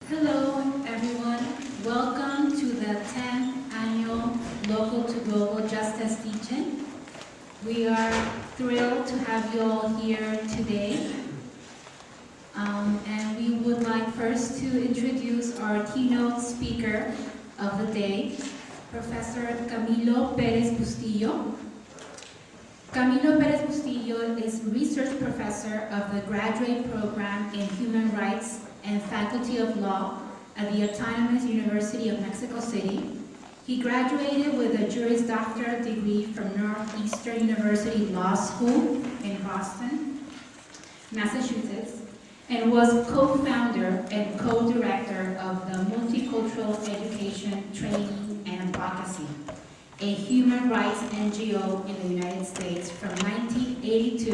Hello, everyone. Welcome to the 10th Annual Local to Global Justice Teach-In. We are thrilled to have you all here today. And we would like first to introduce our keynote speaker of the day, Professor Camilo Pérez-Bustillo. Camilo Pérez-Bustillo is Research Professor of the Graduate Program in Human Rights and Faculty of Law at the Autonomous University of Mexico City. He graduated with a Juris Doctor degree from Northeastern University Law School in Boston, Massachusetts, and was co-founder and co-director of the Multicultural Education Training and Advocacy, a human rights NGO in the United States from 1982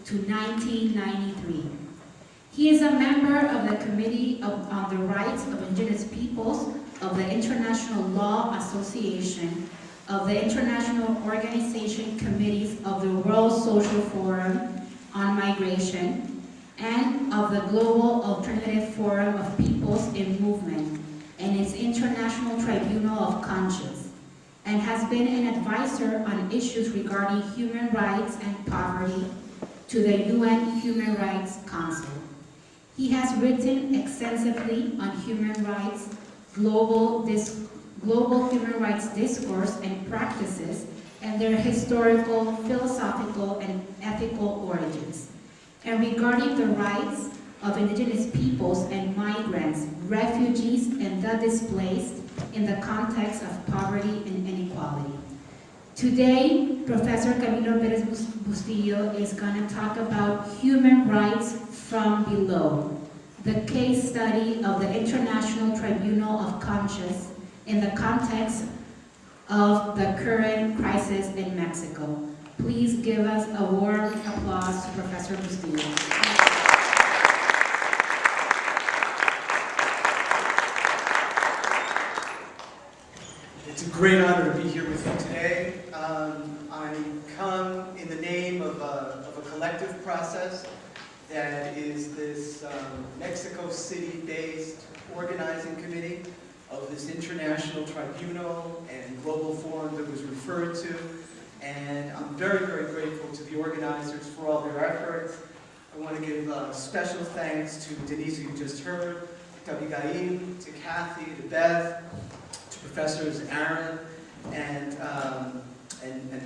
to 1993. He is a member of the Committee on the Rights of Indigenous Peoples of the International Law Association, of the International Organization Committees of the World Social Forum on Migration, and of the Global Alternative Forum of Peoples in Movement and its International Tribunal of Conscience, and has been an advisor on issues regarding human rights and poverty to the UN Human Rights Council. He has written extensively on human rights, global human rights discourse and practices, and their historical, philosophical, and ethical origins, and regarding the rights of indigenous peoples and migrants, refugees, and the displaced in the context of poverty and inequality. Today, Professor Camilo Pérez-Bustillo is going to talk about human rights from below, the case study of the International Tribunal of Conscience in the context of the current crisis in Mexico. Please give us a warm applause to Professor Bustillo. It's a great honor to be here with you today. I come in the name of a collective process that is this Mexico City-based organizing committee of this international tribunal and global forum that was referred to. And I'm very, very grateful to the organizers for all their efforts. I want to give special thanks to Denise, who you just heard, to Abigail, to Kathy, to Beth, to Professors Aaron and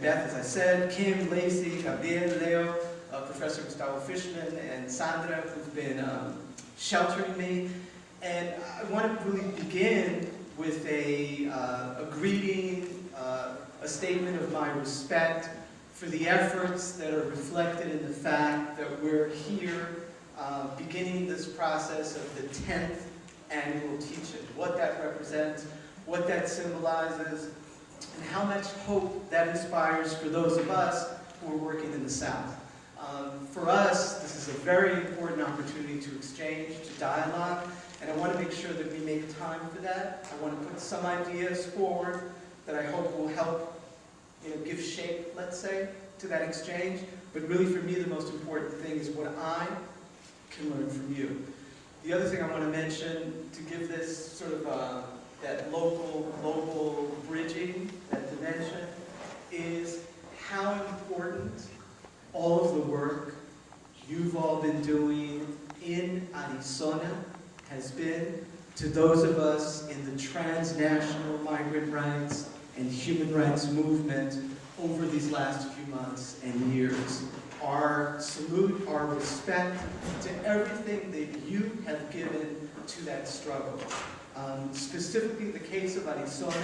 Beth, as I said, Kim, Lacey, Gabriel, Leo, Professor Gustavo Fishman, and Sandra, who've been sheltering me. And I want to really begin with a greeting, a statement of my respect for the efforts that are reflected in the fact that we're here beginning this process of the 10th annual teach-in, what that represents, what that symbolizes, and how much hope that inspires for those of us who are working in the South. For us, this is a very important opportunity to exchange, to dialogue, and I want to make sure that we make time for that. I want to put some ideas forward that I hope will help, give shape, let's say, to that exchange. But really, for me, the most important thing is what I can learn from you. The other thing I want to mention, to give this sort of that local bridging, that dimension, is how important all of the work you've all been doing in Arizona has been to those of us in the transnational migrant rights and human rights movement over these last few months and years. Our salute, our respect to everything that you have given to that struggle. Specifically the case of Arizona,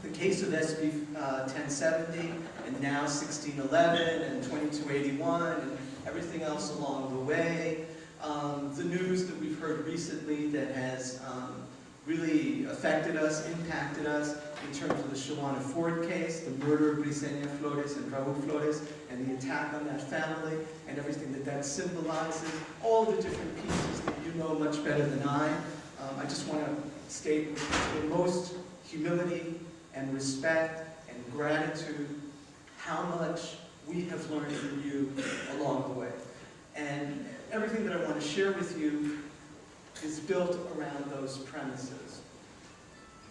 the case of SB 1070, and now 1611 and 2281, and everything else along the way. The news that we've heard recently that has really affected us, impacted us in terms of the Shawana Ford case, the murder of Brisenia Flores and Raul Flores, and the attack on that family, and everything that that symbolizes, all the different pieces that you know much better than I. I just want to state with the most humility and respect and gratitude how much we have learned from you along the way. And everything that I want to share with you is built around those premises.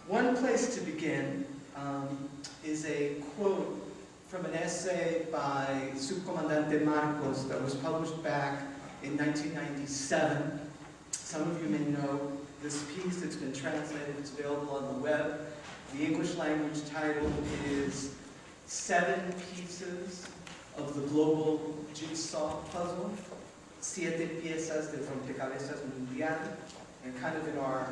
One place to begin is a quote from an essay by Subcomandante Marcos that was published back in 1997. Some of you may know this piece. It's been translated. It's available on the web. The English language title is 7 Pieces of the Global Jigsaw Puzzle, 7 piezas del rompecabezas mundial, and kind of in our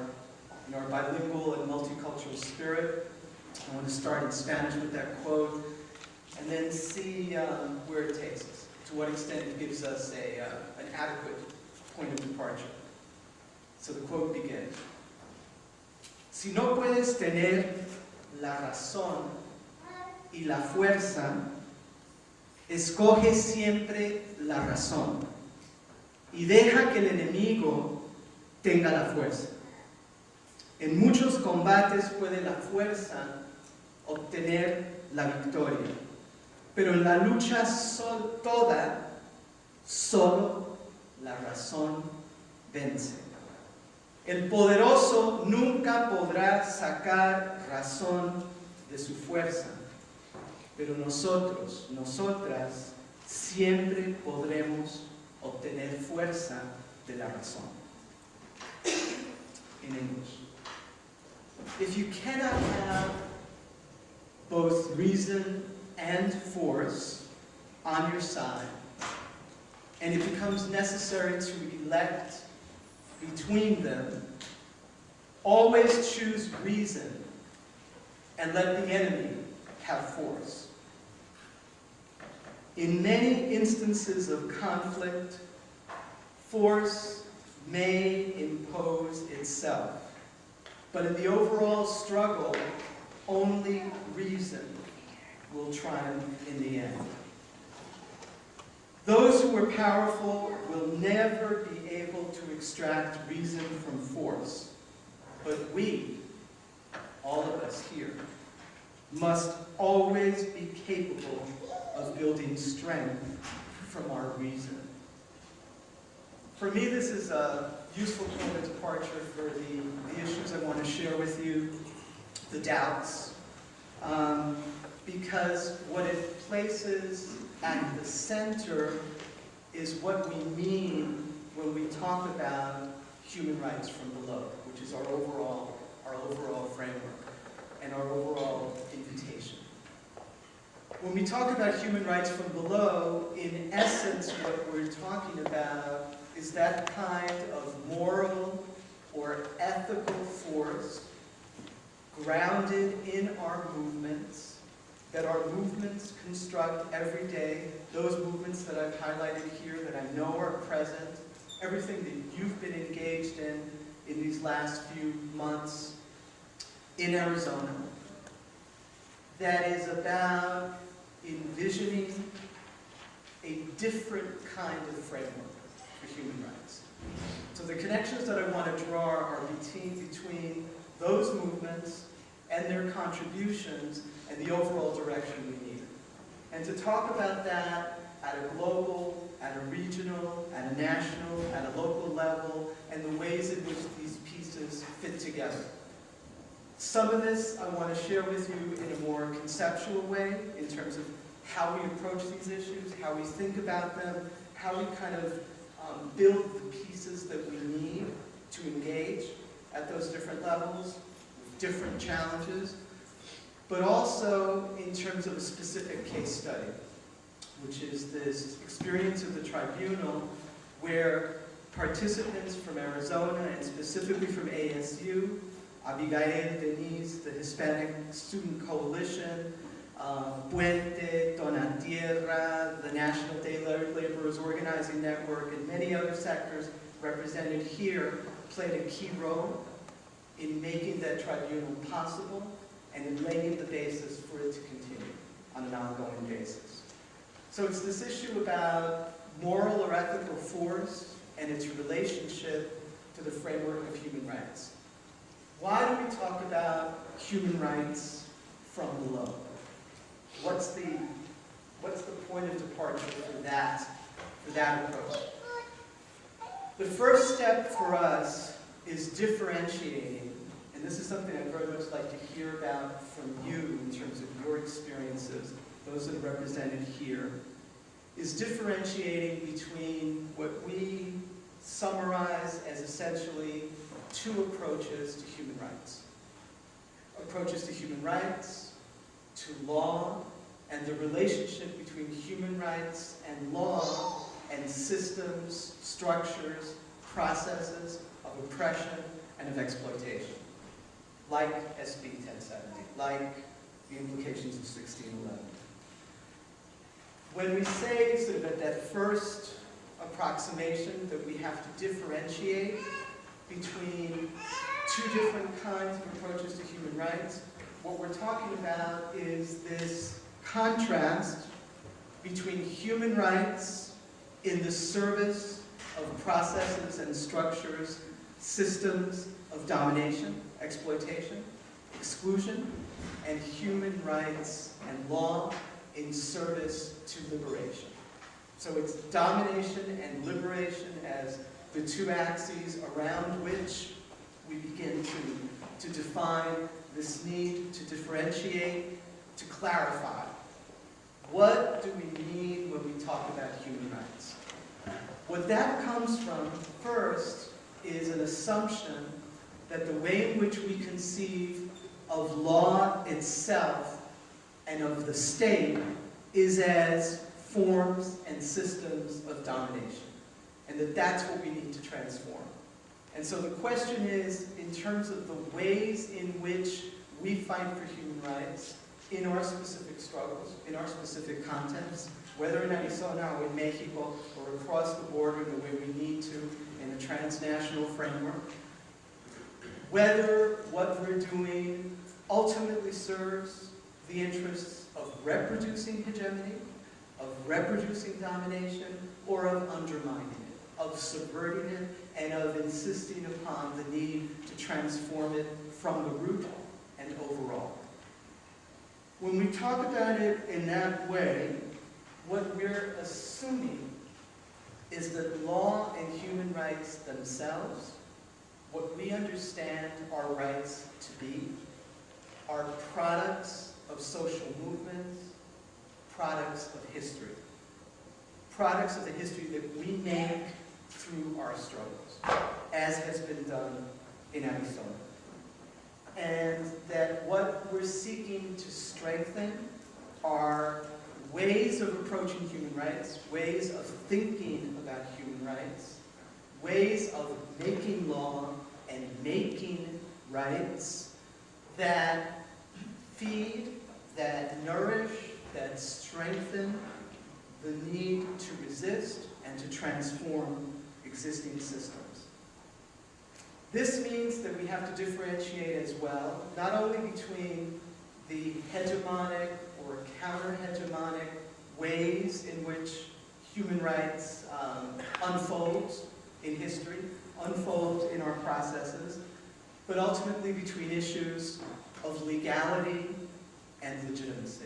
bilingual and multicultural spirit. I want to start in Spanish with that quote, and then see where it takes us, to what extent it gives us an adequate point of departure. So the quote begins. Si no puedes tener la razón y la fuerza, escoge siempre la razón y deja que el enemigo tenga la fuerza. En muchos combates puede la fuerza obtener la victoria, pero en la lucha toda, solo la razón vence. El poderoso nunca podrá sacar razón de su fuerza, pero nosotros, nosotras, siempre podremos obtener fuerza de la razón. In English. If you cannot have both reason and force on your side, and it becomes necessary to elect between them, always choose reason and let the enemy have force. In many instances of conflict, force may impose itself, but in the overall struggle, only reason will triumph in the end. Those who are powerful will never be able to extract reason from force, but we, all of us here, must always be capable of building strength from our reason. For me, this is a useful point of departure for the issues I want to share with you, the doubts, because what it places at the center is what we mean when we talk about human rights from below, which is our overall framework and our overall invitation. When we talk about human rights from below, in essence, what we're talking about is that kind of moral or ethical force grounded in our movements, that our movements construct every day, those movements that I've highlighted here that I know are present, everything that you've been engaged in these last few months in Arizona, that is about envisioning a different kind of framework for human rights. So the connections that I want to draw are between those movements and their contributions and the overall direction we need. And to talk about that at a global, at a regional, at a national, at a local level, and the ways in which these pieces fit together. Some of this I want to share with you in a more conceptual way in terms of how we approach these issues, how we think about them, how we kind of build the pieces that we need to engage at those different levels, with different challenges, but also in terms of a specific case study, which is this experience of the tribunal where participants from Arizona and specifically from ASU, Abigail Denise, the Hispanic Student Coalition, Puente, Donatierra, the National Day Laborers Organizing Network, and many other sectors represented here played a key role in making that tribunal possible and in laying the basis for it to continue on an ongoing basis. So it's this issue about moral or ethical force and its relationship to the framework of human rights. Why do we talk about human rights from below? What's the point of departure for that approach? The first step for us is differentiating, and this is something I'd very much like to hear about from you in terms of your experiences, those that are represented here, is differentiating between what we summarize as essentially two approaches to human rights. Approaches to human rights, to law, and the relationship between human rights and law and systems, structures, processes of oppression and of exploitation, like SB 1070, like the implications of 1611. When we say sort of at that first approximation that we have to differentiate between two different kinds of approaches to human rights, what we're talking about is this contrast between human rights in the service of processes and structures, systems of domination, exploitation, exclusion, and human rights and law in service to liberation. So it's domination and liberation as the two axes around which we begin to define this need to differentiate, to clarify. What do we mean when we talk about human rights? What that comes from, first, is an assumption that the way in which we conceive of law itself and of the state is as forms and systems of domination, and that that's what we need to transform. And so the question is, in terms of the ways in which we fight for human rights in our specific struggles, in our specific contexts, whether in Arizona or in Mexico or across the border the way we need to in a transnational framework, whether what we're doing ultimately serves the interests of reproducing hegemony, of reproducing domination, or of undermining it, of subverting it, and of insisting upon the need to transform it from the root and overall. When we talk about it in that way, what we're assuming is that law and human rights themselves, what we understand our rights to be, are products of social movements, products of history. Products of the history that we make through our struggles, as has been done in Arizona. And that what we're seeking to strengthen are ways of approaching human rights, ways of thinking about human rights, ways of making law and making rights that feed, that nourish, that strengthen the need to resist and to transform existing systems. This means that we have to differentiate as well, not only between the hegemonic or counter-hegemonic ways in which human rights unfolds in history, unfolds in our processes, but ultimately between issues of legality and legitimacy.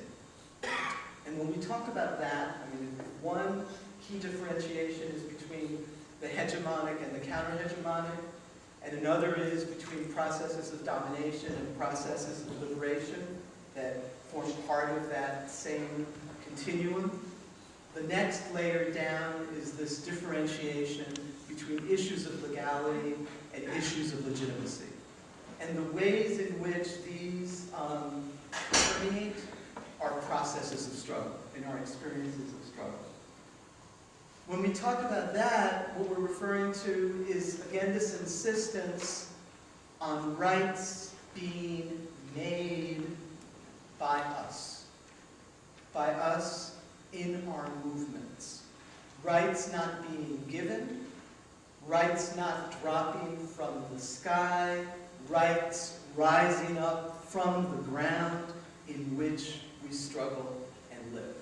And when we talk about that, I mean, one key differentiation is between the hegemonic and the counter-hegemonic, and another is between processes of domination and processes of liberation that form part of that same continuum. The next layer down is this differentiation between issues of legality and issues of legitimacy. And the ways in which these permeate are processes of struggle, in our experiences of struggle. When we talk about that, what we're referring to is, again, this insistence on rights being made by us in our movements. Rights not being given, rights not dropping from the sky, rights rising up from the ground in which we struggle and live.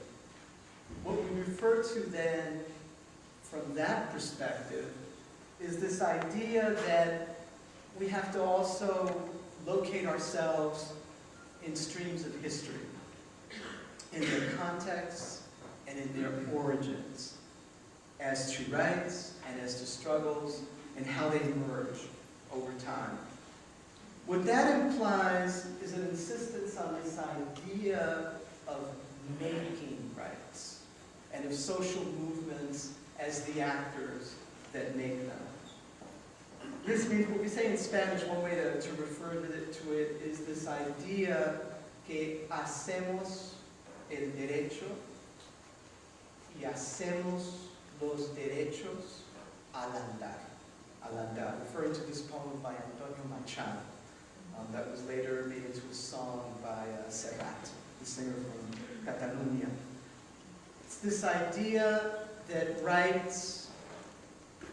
What we refer to then, from that perspective, is this idea that we have to also locate ourselves in streams of history, in their contexts and in their origins, as to rights and as to struggles and how they emerge. over time. What that implies is an insistence on this idea of making rights and of social movements as the actors that make them. This means what we say in Spanish, one way to refer to it is this idea que hacemos el derecho y hacemos los derechos al andar, referring to this poem by Antonio Machado that was later made into a song by Serrat, the singer from Catalonia. It's this idea that rights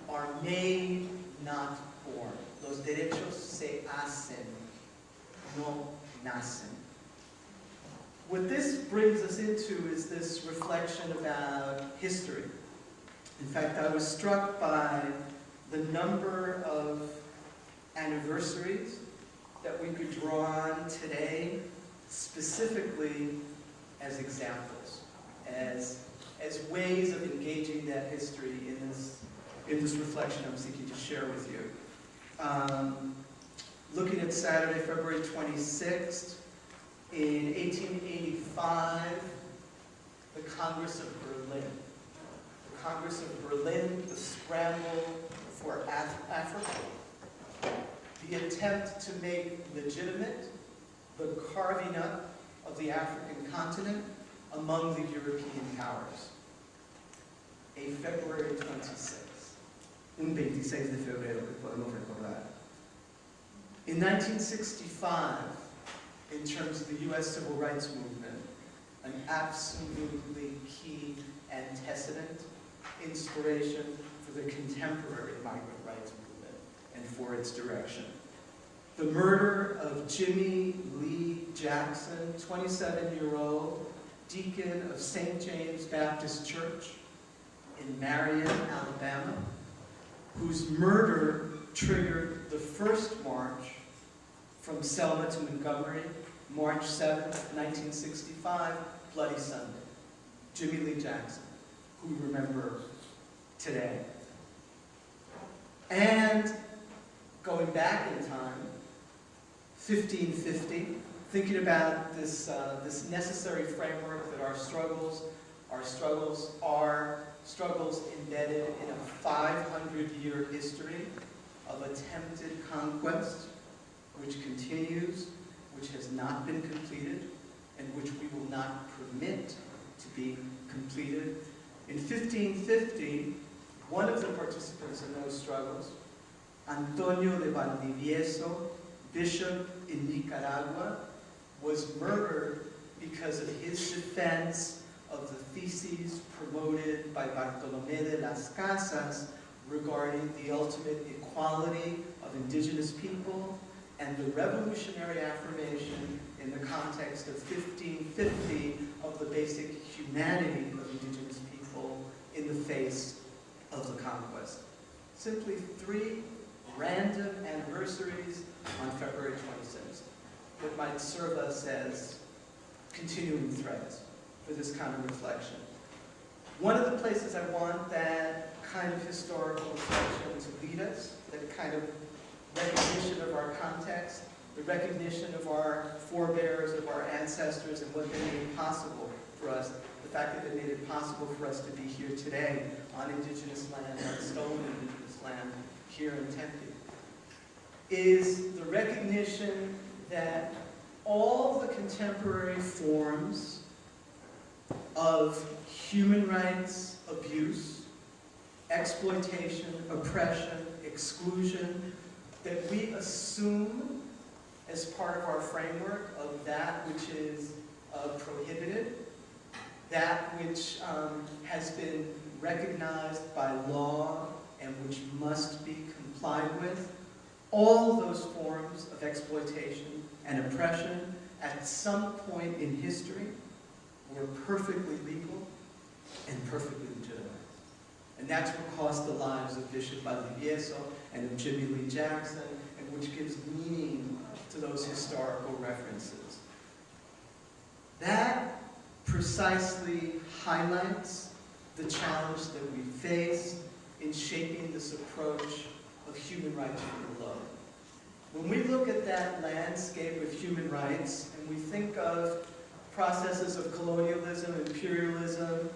are made, not born. Los derechos se hacen, no nacen. What this brings us into is this reflection about history. In fact, I was struck by the number of anniversaries that we could draw on today, specifically as examples, as ways of engaging that history in this reflection I'm seeking to share with you. Looking at Saturday, February 26th, in 1885, the Congress of Berlin. The Congress of Berlin, the scramble for Africa, the attempt to make legitimate the carving up of the African continent among the European powers. A February 26th. Un 26 de febrero que podemos recordar. In 1965, in terms of the U.S. Civil Rights Movement, an absolutely key antecedent, inspiration for the contemporary migrant rights movement and for its direction. The murder of Jimmy Lee Jackson, 27-year-old deacon of St. James Baptist Church in Marion, Alabama, whose murder triggered the first march from Selma to Montgomery, March 7, 1965, Bloody Sunday. Jimmy Lee Jackson, who we remember today. And going back in time, 1550, thinking about this necessary framework that our struggles are struggles embedded in a 500-year history of attempted conquest, which continues, which has not been completed, and which we will not permit to be completed. In 1550, one of the participants in those struggles, Antonio de Valdivieso, bishop in Nicaragua, was murdered because of his defense of the theses promoted by Bartolomé de las Casas regarding the ultimate equality of indigenous people and the revolutionary affirmation in the context of 1550 of the basic humanity of indigenous people in the face of the conquest. Simply 3 random anniversaries on February 26th that might serve us as continuing threads for this kind of reflection. One of the places I want that kind of historical reflection to lead us, that kind of recognition of our context, the recognition of our forebears, of our ancestors, and what they made possible for us, the fact that they made it possible for us to be here today on indigenous land, on stolen indigenous land, here in Tempe, is the recognition that all the contemporary forms of human rights abuse, exploitation, oppression, exclusion, that we assume as part of our framework of that which is prohibited, that which has been recognized by law and which must be complied with, all those forms of exploitation and oppression at some point in history were perfectly legal and perfectly legitimate. And that's what cost the lives of Bishop Valdivieso and of Jimmy Lee Jackson, and which gives meaning to those historical references. That precisely highlights the challenge that we face in shaping this approach of human rights from below. When we look at that landscape of human rights, and we think of processes of colonialism, imperialism,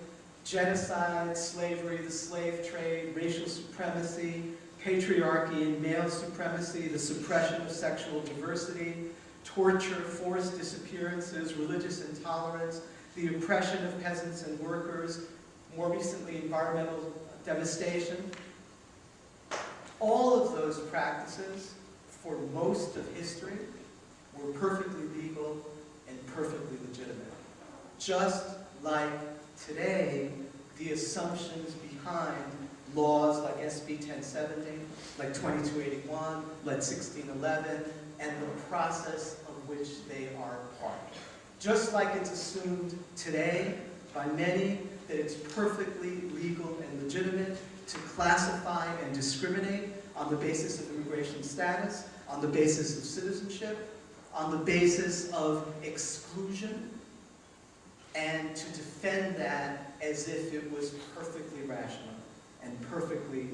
genocide, slavery, the slave trade, racial supremacy, patriarchy and male supremacy, the suppression of sexual diversity, torture, forced disappearances, religious intolerance, the oppression of peasants and workers, more recently environmental devastation. All of those practices, for most of history, were perfectly legal and perfectly legitimate. Just like today, the assumptions behind laws like SB 1070, like 2281, like 1611, and the process of which they are part. Just like it's assumed today by many that it's perfectly legal and legitimate to classify and discriminate on the basis of immigration status, on the basis of citizenship, on the basis of exclusion, and to defend that as if it was perfectly rational and perfectly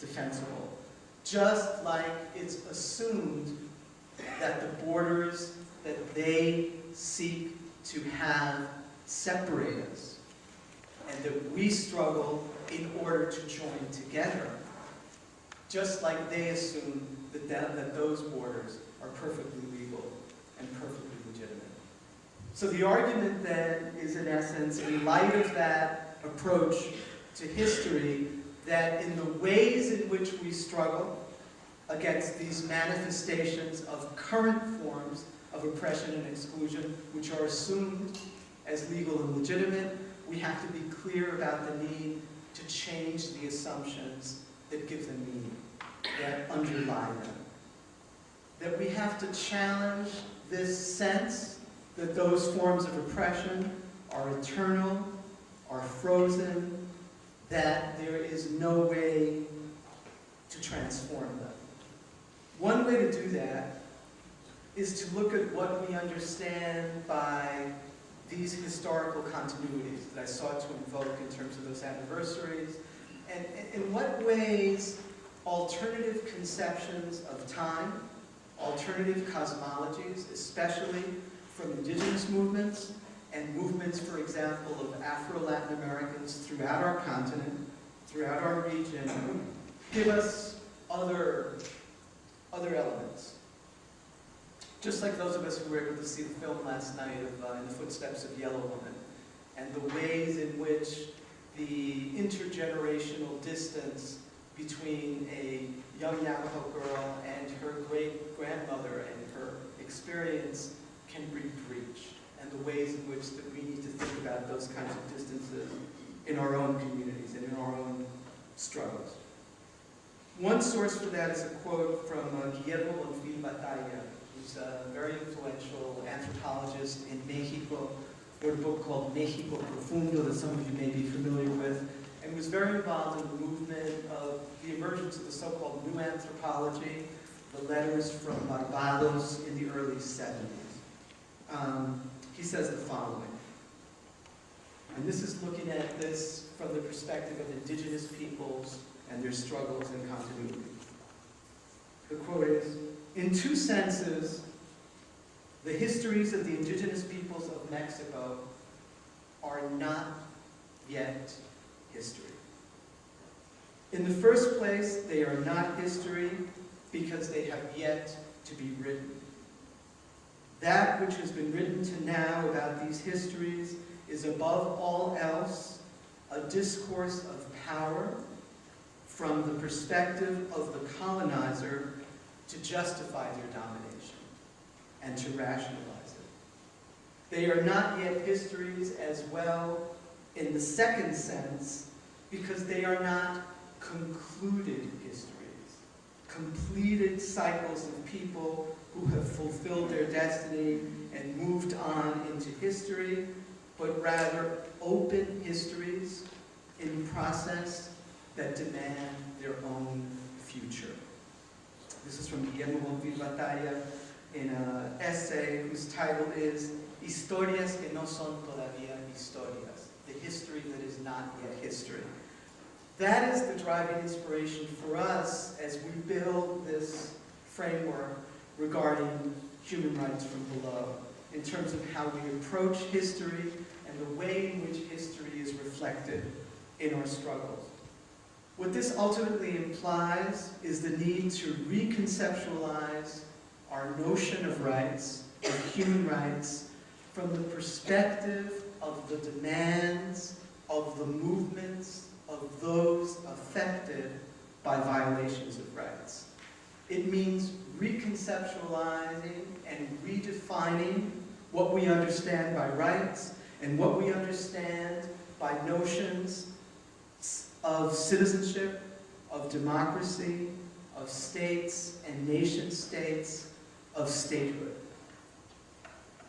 defensible. Just like it's assumed that the borders that they seek to have separate us, and that we struggle in order to join together, just like they assume that those borders are perfectly legal and perfectly legitimate. So the argument then is, in essence, in light of that approach to history, that in the ways in which we struggle against these manifestations of current forms of oppression and exclusion, which are assumed as legal and legitimate, we have to be clear about the need to change the assumptions that give them meaning, that underlie them. That we have to challenge this sense that those forms of oppression are eternal, are frozen, that there is no way to transform them. One way to do that is to look at what we understand by these historical continuities that I sought to invoke in terms of those anniversaries, and in what ways alternative conceptions of time, alternative cosmologies, especially from indigenous movements and movements, for example, of Afro-Latin Americans throughout our continent, throughout our region, give us other elements. Just like those of us who were able to see the film last night of In the Footsteps of Yellow Woman, and the ways in which the intergenerational distance between a young Navajo girl and her great-grandmother and her experience can be breached, and the ways in which that we need to think about those kinds of distances in our own communities and in our own struggles. One source for that is a quote from Guillermo Batalla, who's a very influential anthropologist in Mexico, wrote a book called México Profundo that some of you may be familiar with, and was very involved in the movement of the emergence of the so-called New Anthropology, the letters from Barbados in the early 70s. He says the following, and this is looking at this from the perspective of indigenous peoples and their struggles and continuity. The quote is, "In two senses, the histories of the indigenous peoples of Mexico are not yet history. In the first place, they are not history because they have yet to be written. That which has been written to now about these histories is above all else a discourse of power from the perspective of the colonizer to justify their domination and to rationalize it. They are not yet histories as well in the second sense because they are not concluded histories, completed cycles of people who have fulfilled their destiny and moved on into history, but rather open histories in process that demand their own future." This is from Guillermo Batalla in an essay whose title is Historias que no son todavía historias, the history that is not yet history. That is the driving inspiration for us as we build this framework regarding human rights from below, in terms of how we approach history and the way in which history is reflected in our struggles. What this ultimately implies is the need to reconceptualize our notion of rights, of human rights, from the perspective of the demands, of the movements, of those affected by violations of rights. It means reconceptualizing and redefining what we understand by rights and what we understand by notions of citizenship, of democracy, of states and nation states, of statehood.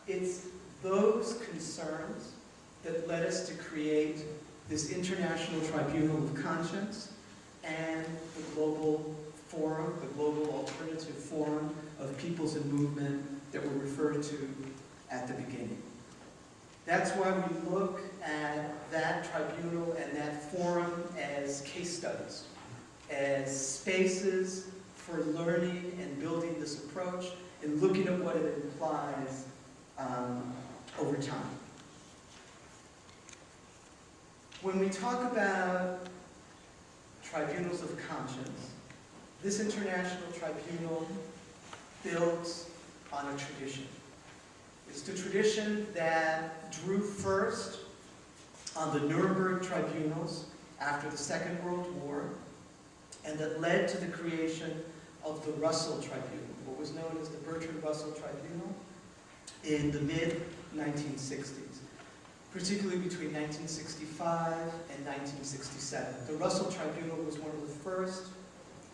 It's those concerns that led us to create this International Tribunal of Conscience and the global forum, the global alternative forum of peoples and movement that were referred to at the beginning. That's why we look at that tribunal and that forum as case studies, as spaces for learning and building this approach and looking at what it implies over time. When we talk about tribunals of conscience, this international tribunal builds on a tradition. It's the tradition that drew first on the Nuremberg tribunals after the Second World War, and that led to the creation of the Russell Tribunal, what was known as the Bertrand Russell Tribunal, in the mid-1960s, particularly between 1965 and 1967. The Russell Tribunal was one of the first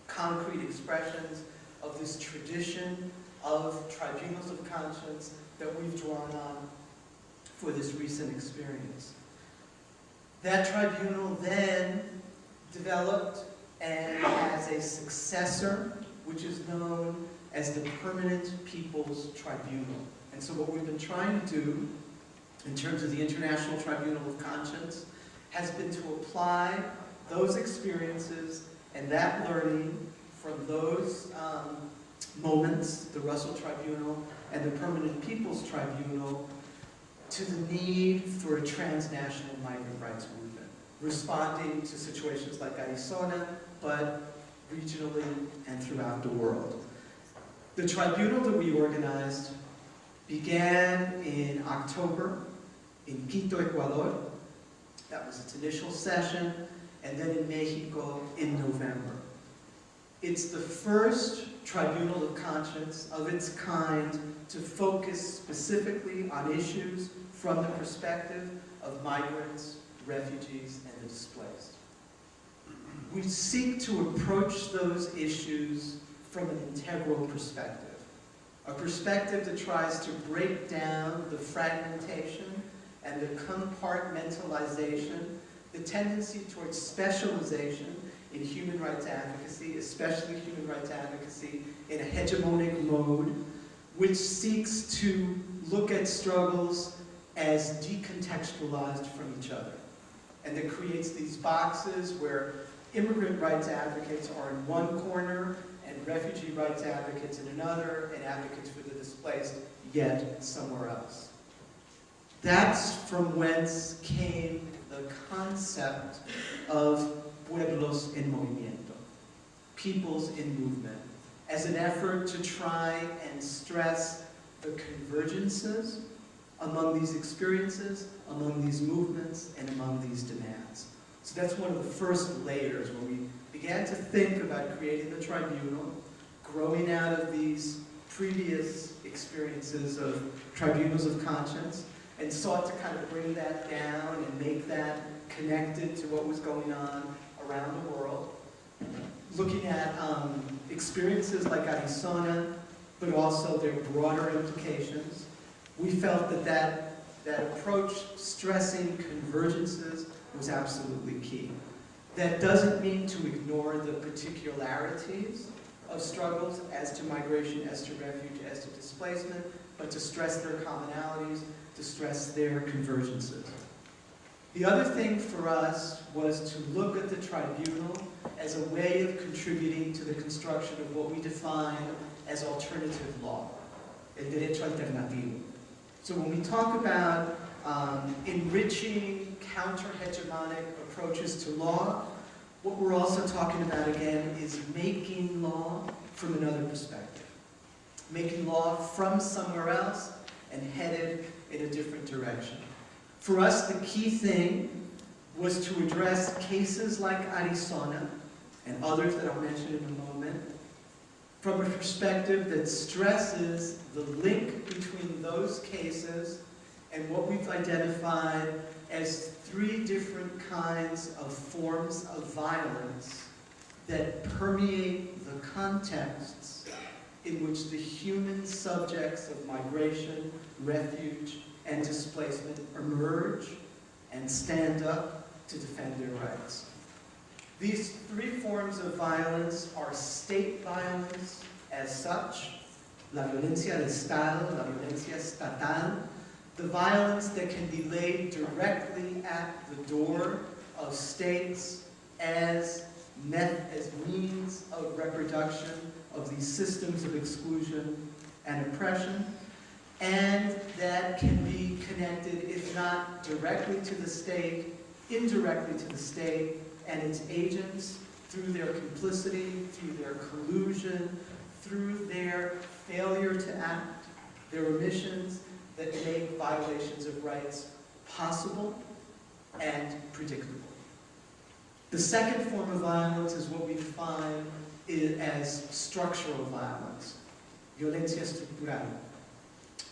concrete expressions of this tradition of tribunals of conscience that we've drawn on for this recent experience. That tribunal then developed and has a successor, which is known as the Permanent People's Tribunal. And so what we've been trying to do in terms of the International Tribunal of Conscience has been to apply those experiences and that learning from those moments, the Russell Tribunal and the Permanent People's Tribunal, to the need for a transnational migrant rights movement, responding to situations like Arizona, but regionally and throughout the world. The tribunal that we organized began in October in Quito, Ecuador. That was its initial session, and then in Mexico in November. It's the first tribunal of conscience of its kind to focus specifically on issues from the perspective of migrants, refugees, and the displaced. We seek to approach those issues from an integral perspective, a perspective that tries to break down the fragmentation and the compartmentalization, the tendency towards specialization in human rights advocacy, especially human rights advocacy in a hegemonic mode, which seeks to look at struggles as decontextualized from each other, and that creates these boxes where immigrant rights advocates are in one corner and refugee rights advocates in another, and advocates for the displaced yet somewhere else. That's from whence came the concept of pueblos en movimiento, peoples in movement, as an effort to try and stress the convergences among these experiences, among these movements, and among these demands. So that's one of the first layers where we began to think about creating the tribunal, growing out of these previous experiences of tribunals of conscience, and sought to kind of bring that down and make that connected to what was going on around the world, looking at experiences like Arizona, but also their broader implications. We felt that approach, stressing convergences, was absolutely key. That doesn't mean to ignore the particularities of struggles as to migration, as to refuge, as to displacement, but to stress their commonalities, to stress their convergences. The other thing for us was to look at the tribunal as a way of contributing to the construction of what we define as alternative law, el derecho alternativo. So when we talk about enriching counter-hegemonic approaches to law, what we're also talking about again is making law from another perspective. Making law from somewhere else and headed in a different direction. For us, the key thing was to address cases like Arizona and others that I'll mention in a moment from a perspective that stresses the link between those cases and what we've identified as 3 different kinds of forms of violence that permeate the contexts in which the human subjects of migration, refuge, and displacement emerge and stand up to defend their rights. These 3 forms of violence are state violence as such, la violencia de Estado, la violencia estatal, the violence that can be laid directly at the door of states as means of reproduction of these systems of exclusion and oppression, and that can be connected, if not directly to the state, indirectly to the state and its agents through their complicity, through their collusion, through their failure to act, their omissions that make violations of rights possible and predictable. The second form of violence is what we define as structural violence, violencia estructural.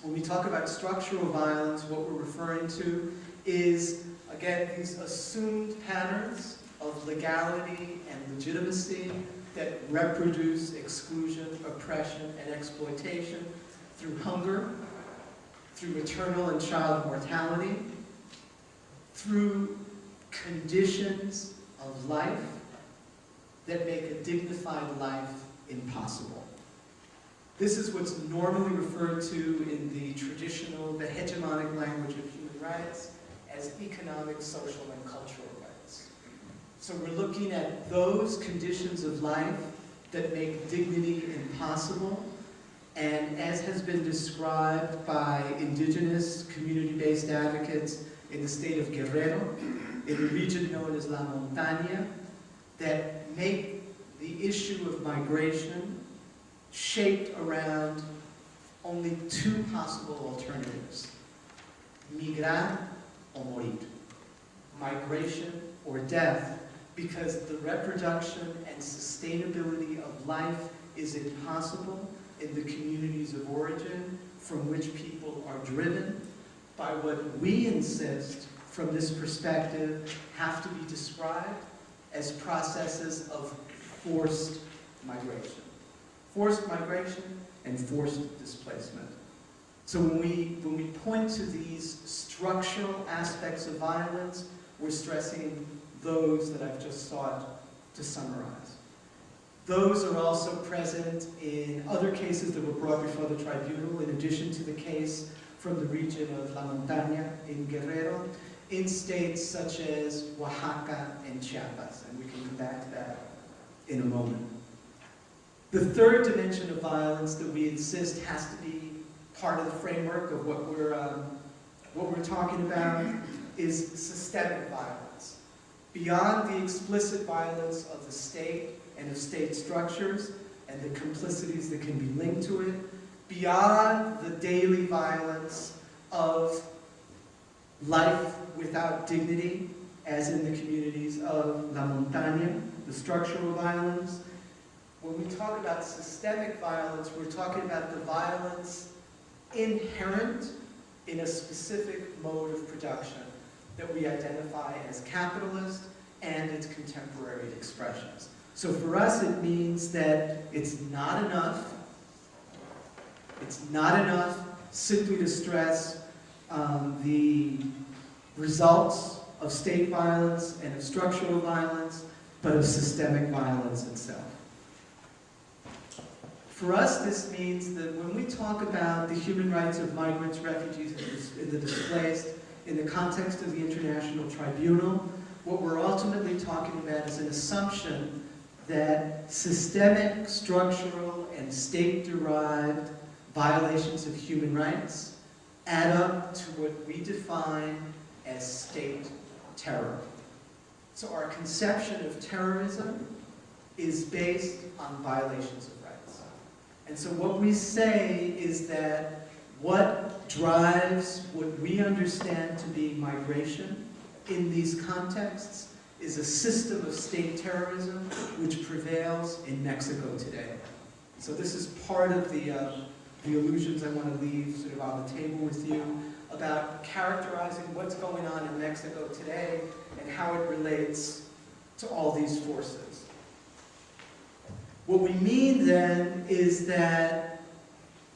When we talk about structural violence, what we're referring to is, again, these assumed patterns of legality and legitimacy that reproduce exclusion, oppression, and exploitation through hunger, through maternal and child mortality, through conditions of life that make a dignified life impossible. This is what's normally referred to in the traditional, the hegemonic language of human rights as economic, social, and cultural rights. So we're looking at those conditions of life that make dignity impossible, and as has been described by indigenous community-based advocates in the state of Guerrero, in the region known as La Montaña, that make the issue of migration shaped around only 2 possible alternatives: migrar o morir, migration or death, because the reproduction and sustainability of life is impossible in the communities of origin from which people are driven by what we insist, from this perspective, have to be described as processes of forced migration. Forced migration and forced displacement. So when we point to these structural aspects of violence, we're stressing those that I've just sought to summarize. Those are also present in other cases that were brought before the tribunal, in addition to the case from the region of La Montaña in Guerrero, in states such as Oaxaca and Chiapas, and we can come back to that in a moment. The third dimension of violence that we insist has to be part of the framework of what we're talking about is systemic violence. Beyond the explicit violence of the state and of state structures and the complicities that can be linked to it, beyond the daily violence of life without dignity, as in the communities of La Montaña, the structural violence. When we talk about systemic violence, we're talking about the violence inherent in a specific mode of production that we identify as capitalist and its contemporary expressions. So for us, it means that it's not enough simply to stress the results of state violence and of structural violence, but of systemic violence itself. For us, this means that when we talk about the human rights of migrants, refugees, and the displaced in the context of the International Tribunal, what we're ultimately talking about is an assumption that systemic, structural, and state-derived violations of human rights add up to what we define as state terror. So our conception of terrorism is based on violations of rights. And so what we say is that what drives what we understand to be migration in these contexts is a system of state terrorism which prevails in Mexico today. So this is part of the illusions I want to leave sort of on the table with you about characterizing what's going on in Mexico today and how it relates to all these forces. What we mean then is that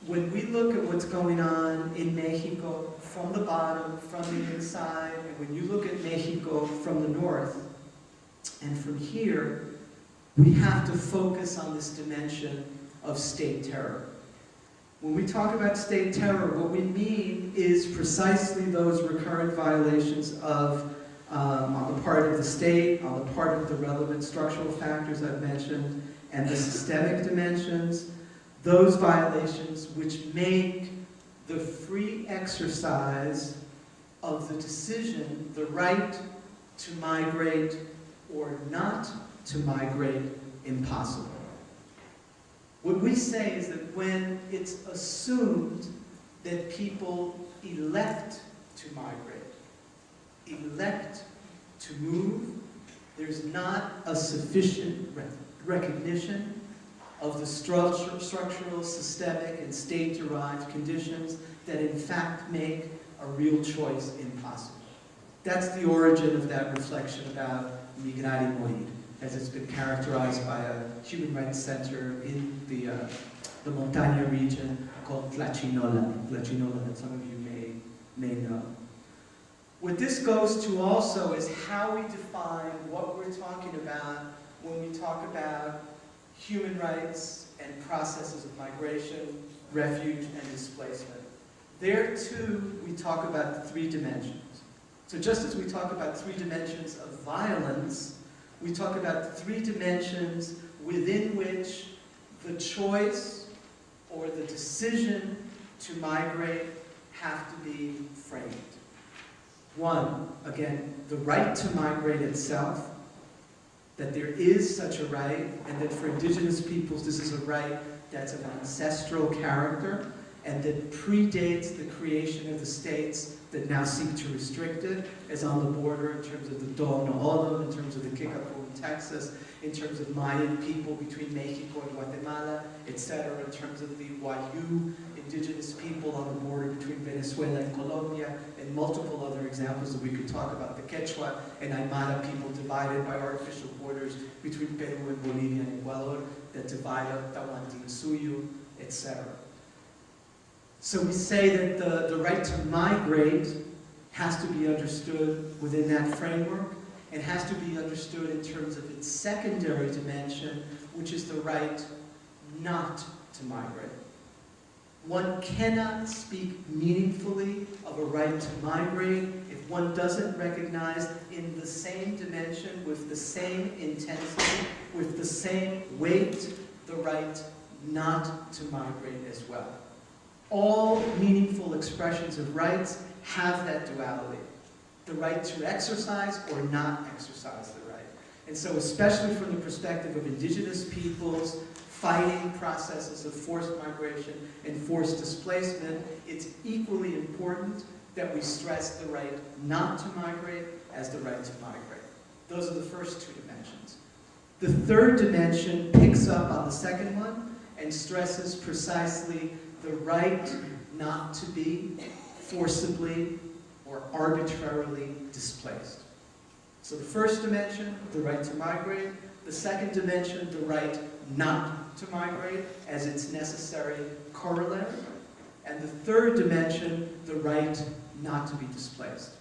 when we look at what's going on in Mexico from the bottom, from the inside, and when you look at Mexico from the north and from here, we have to focus on this dimension of state terror. When we talk about state terror, what we mean is precisely those recurrent violations of, on the part of the state, on the part of the relevant structural factors I've mentioned, and the systemic dimensions, those violations which make the free exercise of the decision, the right to migrate or not to migrate, impossible. What we say is that when it's assumed that people elect to migrate, elect to move, there's not a sufficient recognition of the structural, systemic, and state-derived conditions that in fact make a real choice impossible. That's the origin of that reflection about migrar y morir, as it's been characterized by a human rights center in the Montaña region called Tlachinola, that some of you may know. What this goes to also is how we define what we're talking about when we talk about human rights and processes of migration, refuge, and displacement. There too, we talk about three dimensions. So just as we talk about three dimensions of violence, we talk about three dimensions within which the choice or the decision to migrate have to be framed. One, again, the right to migrate itself, that there is such a right, and that for indigenous peoples this is a right that's of an ancestral character, and that predates the creation of the states that now seek to restrict it, as on the border in terms of the Tohono, in terms of the Kickapoo in Texas, in terms of Mayan people between Mexico and Guatemala, etc., in terms of the Wayuu indigenous people on the border between Venezuela and Colombia, and multiple other examples that we could talk about, the Quechua and Aymara people divided by artificial borders between Peru and Bolivia and Ecuador that divide up Tahuantinsuyu, etc. So we say that the right to migrate has to be understood within that framework, and has to be understood in terms of its secondary dimension, which is the right not to migrate. One cannot speak meaningfully of a right to migrate if one doesn't recognize in the same dimension, with the same intensity, with the same weight, the right not to migrate as well. All meaningful expressions of rights have that duality. The right to exercise or not exercise the right. And so especially from the perspective of indigenous peoples fighting processes of forced migration and forced displacement, it's equally important that we stress the right not to migrate as the right to migrate. Those are the first two dimensions. The third dimension picks up on the second one and stresses precisely the right not to be forcibly or arbitrarily displaced. So the first dimension, the right to migrate. The second dimension, the right not to migrate as its necessary corollary. And the third dimension, the right not to be displaced.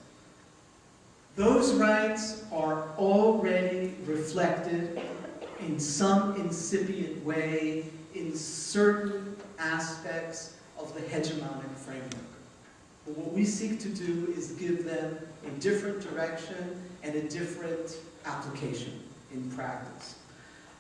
Those rights are already reflected in some incipient way in certain aspects of the hegemonic framework. But what we seek to do is give them a different direction and a different application in practice.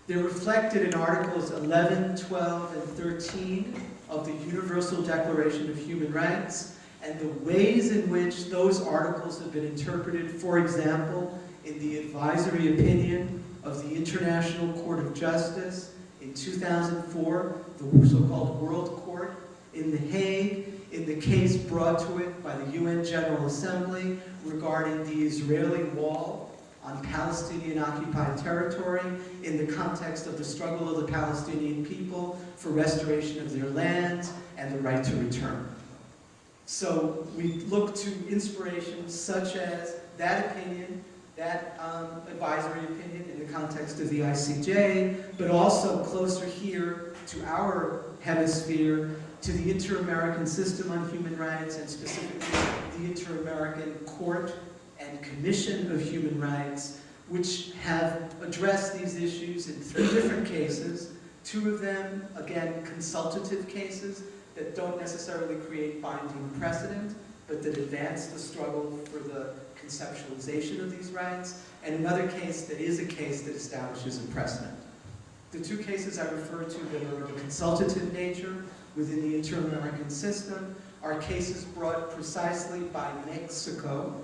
They're reflected in Articles 11, 12, and 13 of the Universal Declaration of Human Rights, and the ways in which those articles have been interpreted, for example, in the advisory opinion of the International Court of Justice in 2004, the so-called World Court in The Hague, in the case brought to it by the UN General Assembly regarding the Israeli wall on Palestinian-occupied territory in the context of the struggle of the Palestinian people for restoration of their lands and the right to return. So we look to inspirations such as that opinion, that advisory opinion in the context of the ICJ, but also closer here to our hemisphere, to the Inter-American System on Human Rights, and specifically the Inter-American Court and Commission of Human Rights, which have addressed these issues in 3 different cases. 2 of them, again, consultative cases that don't necessarily create binding precedent, but that advance the struggle for the conceptualization of these rights, and another case that is a case that establishes a precedent. The 2 cases I refer to that are of a consultative nature within the Inter-American System are cases brought precisely by Mexico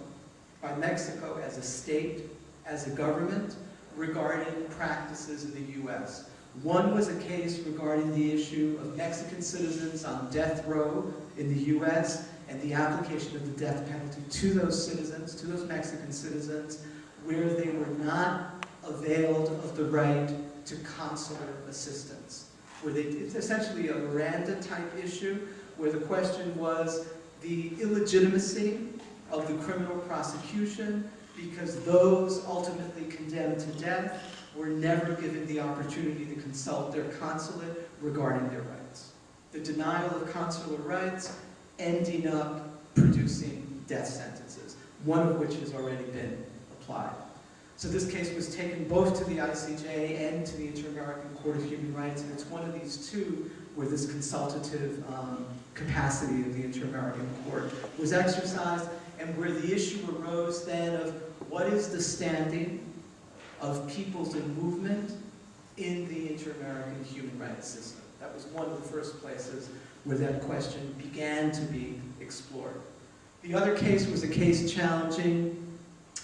as a state, as a government, regarding practices in the U.S. One was a case regarding the issue of Mexican citizens on death row in the U.S. and the application of the death penalty to those citizens, to those Mexican citizens, where they were not availed of the right to consular assistance. It's essentially a Miranda-type issue, where the question was the illegitimacy of the criminal prosecution because those ultimately condemned to death were never given the opportunity to consult their consulate regarding their rights. The denial of consular rights ending up producing death sentences, one of which has already been applied. So this case was taken both to the ICJ and to the Inter-American Court of Human Rights, and it's one of these 2 where this consultative capacity of the Inter-American Court was exercised, and where the issue arose then of what is the standing of peoples in movement in the Inter-American human rights system. That was one of the first places where that question began to be explored. The other case was a case challenging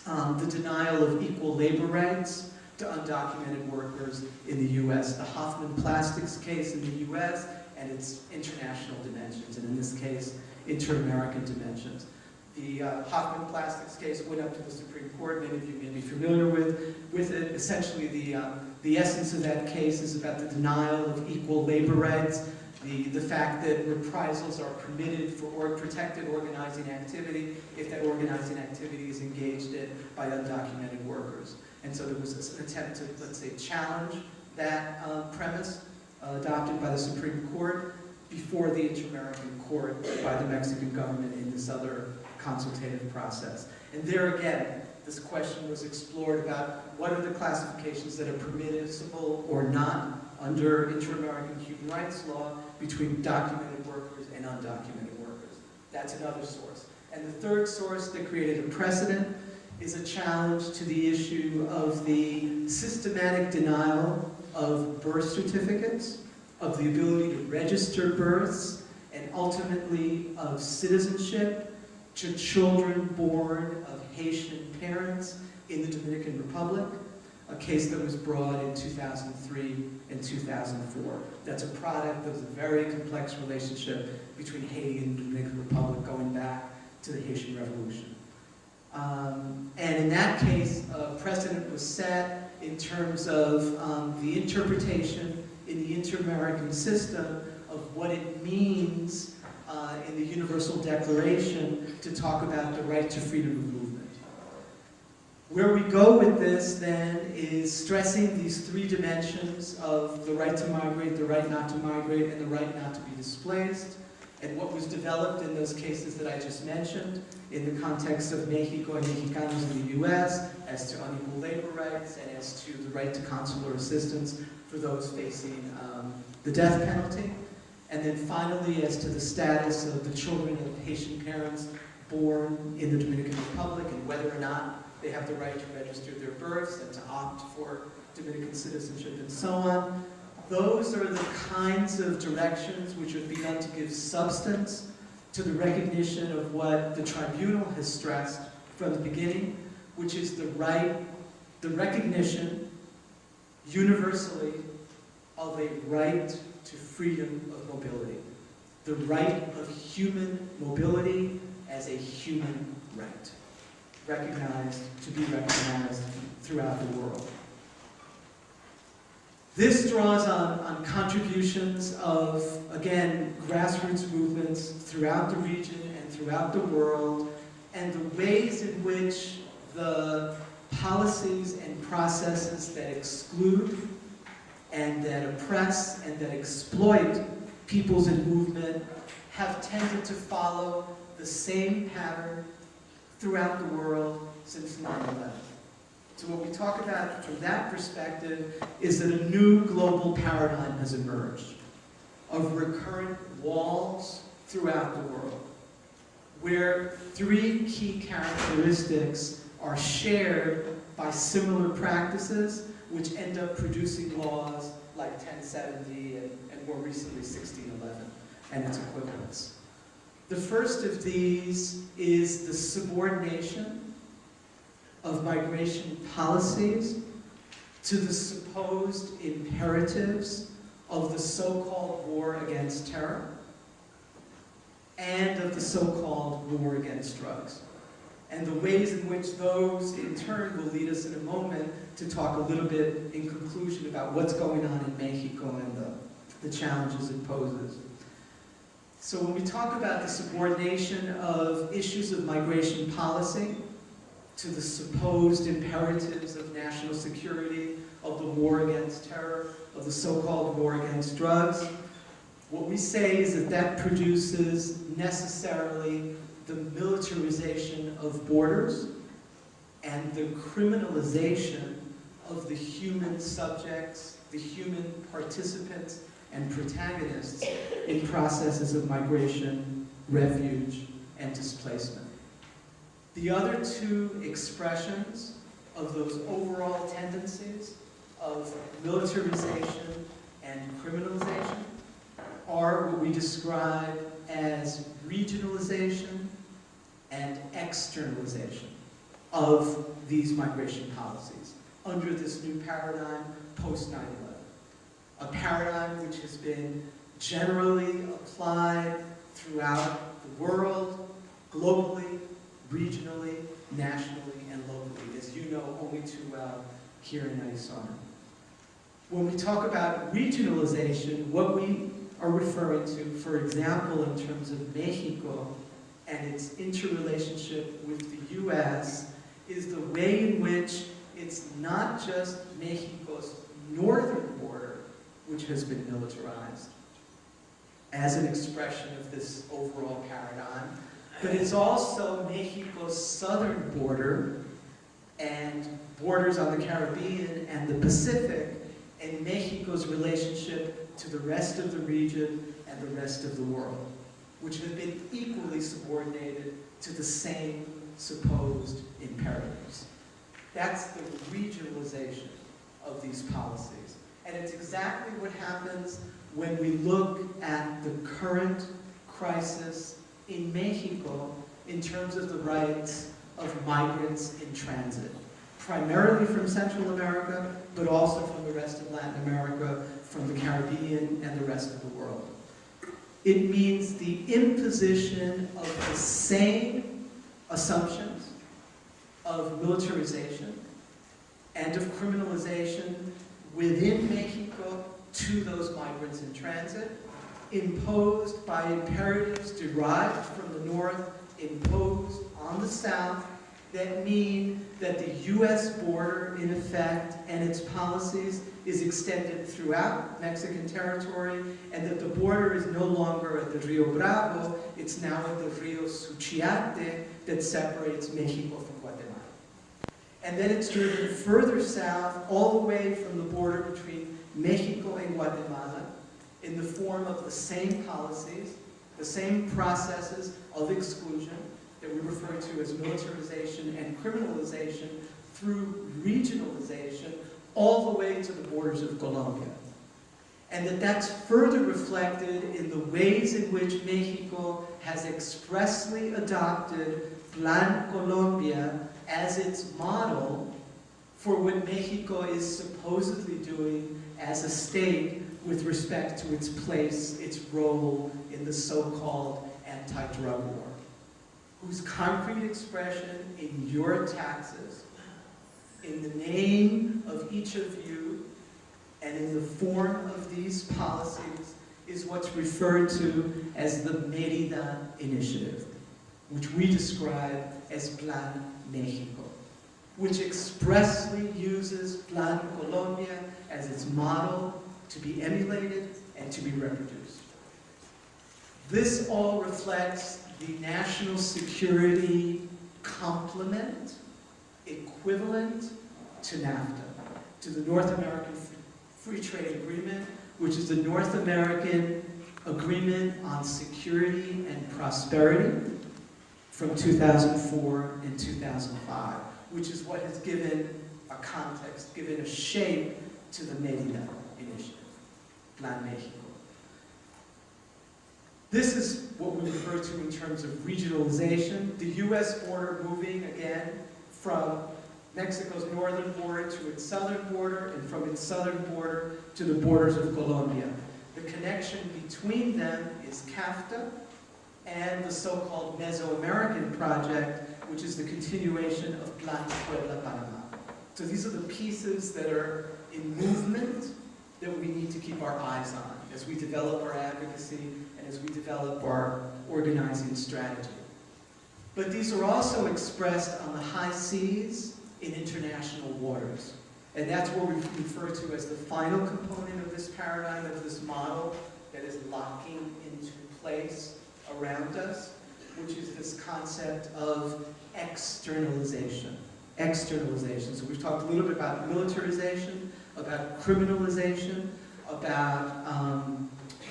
the denial of equal labor rights to undocumented workers in the U.S. The Hoffman Plastics case in the U.S. and its international dimensions, and in this case, inter-American dimensions. The Hoffman Plastics case went up to the Supreme Court. Many of you may be familiar with it. Essentially, the essence of that case is about the denial of equal labor rights, the fact that reprisals are permitted for protected organizing activity if that organizing activity is engaged in by undocumented workers. And so there was an attempt to, let's say, challenge that premise adopted by the Supreme Court before the Inter-American Court by the Mexican government in this other consultative process. And there again, this question was explored about what are the classifications that are permissible or not under Inter-American human rights law between documented workers and undocumented workers. That's another source. And the third source that created a precedent is a challenge to the issue of the systematic denial of birth certificates, of the ability to register births, and ultimately of citizenship to children born of Haitian parents in the Dominican Republic, a case that was brought in 2003 and 2004. That's a product of the very complex relationship between Haiti and the Dominican Republic going back to the Haitian Revolution. And in that case, a precedent was set in terms of the interpretation in the Inter-American System of what it means in the Universal Declaration to talk about the right to freedom of movement. Where we go with this, then, is stressing these 3 dimensions of the right to migrate, the right not to migrate, and the right not to be displaced, and what was developed in those cases that I just mentioned in the context of Mexico and Mexicanos in the U.S. as to unequal labor rights and as to the right to consular assistance for those facing the death penalty. And then finally, as to the status of the children of Haitian parents born in the Dominican Republic and whether or not They have the right to register their births and to opt for Dominican citizenship and so on. Those are the kinds of directions which have begun to give substance to the recognition of what the tribunal has stressed from the beginning, which is the recognition universally of a right to freedom of mobility. The right of human mobility as a human right, to be recognized throughout the world. This draws on contributions of, again, grassroots movements throughout the region and throughout the world, and the ways in which the policies and processes that exclude and that oppress and that exploit peoples in movement have tended to follow the same pattern throughout the world since 9/11. So what we talk about from that perspective is that a new global paradigm has emerged of recurrent walls throughout the world, where three key characteristics are shared by similar practices, which end up producing laws like 1070 and more recently 1611 and its equivalents. The first of these is the subordination of migration policies to the supposed imperatives of the so-called war against terror and of the so-called war against drugs. And the ways in which those, in turn, will lead us in a moment to talk a little bit in conclusion about what's going on in Mexico and the challenges it poses. So when we talk about the subordination of issues of migration policy to the supposed imperatives of national security, of the war against terror, of the so-called war against drugs, what we say is that that produces necessarily the militarization of borders and the criminalization of the human subjects, the human participants and protagonists in processes of migration, refuge, and displacement. The other two expressions of those overall tendencies of militarization and criminalization are what we describe as regionalization and externalization of these migration policies under this new paradigm post 9/11. A paradigm which has been generally applied throughout the world, globally, regionally, nationally, and locally, as you know only too well here in Arizona. When we talk about regionalization, what we are referring to, for example, in terms of Mexico and its interrelationship with the US, is the way in which it's not just Mexico's northern border which has been militarized as an expression of this overall paradigm, but it's also Mexico's southern border and borders on the Caribbean and the Pacific, and Mexico's relationship to the rest of the region and the rest of the world, which have been equally subordinated to the same supposed imperatives. That's the regionalization of these policies. And it's exactly what happens when we look at the current crisis in Mexico in terms of the rights of migrants in transit, primarily from Central America, but also from the rest of Latin America, from the Caribbean, and the rest of the world. It means the imposition of the same assumptions of militarization and of criminalization within Mexico to those migrants in transit, imposed by imperatives derived from the north, imposed on the south, that mean that the US border, in effect, and its policies is extended throughout Mexican territory, and that the border is no longer at the Rio Bravo, it's now at the Rio Suchiate that separates Mexico from Guatemala. And then it's driven further south, all the way from the border between Mexico and Guatemala, in the form of the same policies, the same processes of exclusion that we refer to as militarization and criminalization through regionalization all the way to the borders of Colombia. And that's further reflected in the ways in which Mexico has expressly adopted Plan Colombia as its model for what Mexico is supposedly doing as a state with respect to its place, its role in the so-called anti-drug war, whose concrete expression in your taxes, in the name of each of you, and in the form of these policies, is what's referred to as the Mérida Initiative, which we describe as Plan México, which expressly uses Plan Colombia as its model to be emulated and to be reproduced. This all reflects the national security complement, equivalent to NAFTA, to the North American Free Trade Agreement, which is the North American Agreement on Security and Prosperity from 2004 and 2005, which is what has given a context, given a shape to the Mérida Initiative, Plan México. This is what we refer to in terms of regionalization, the U.S. border moving again from Mexico's northern border to its southern border, and from its southern border to the borders of Colombia. The connection between them is CAFTA and the so-called Mesoamerican project, which is the continuation of Plan Puebla-Panama. So these are the pieces that are in movement that we need to keep our eyes on as we develop our advocacy and as we develop our organizing strategy. But these are also expressed on the high seas in international waters. And that's what we refer to as the final component of this paradigm, of this model that is locking into place around us, which is this concept of externalization. Externalization. So we've talked a little bit about militarization, about criminalization, about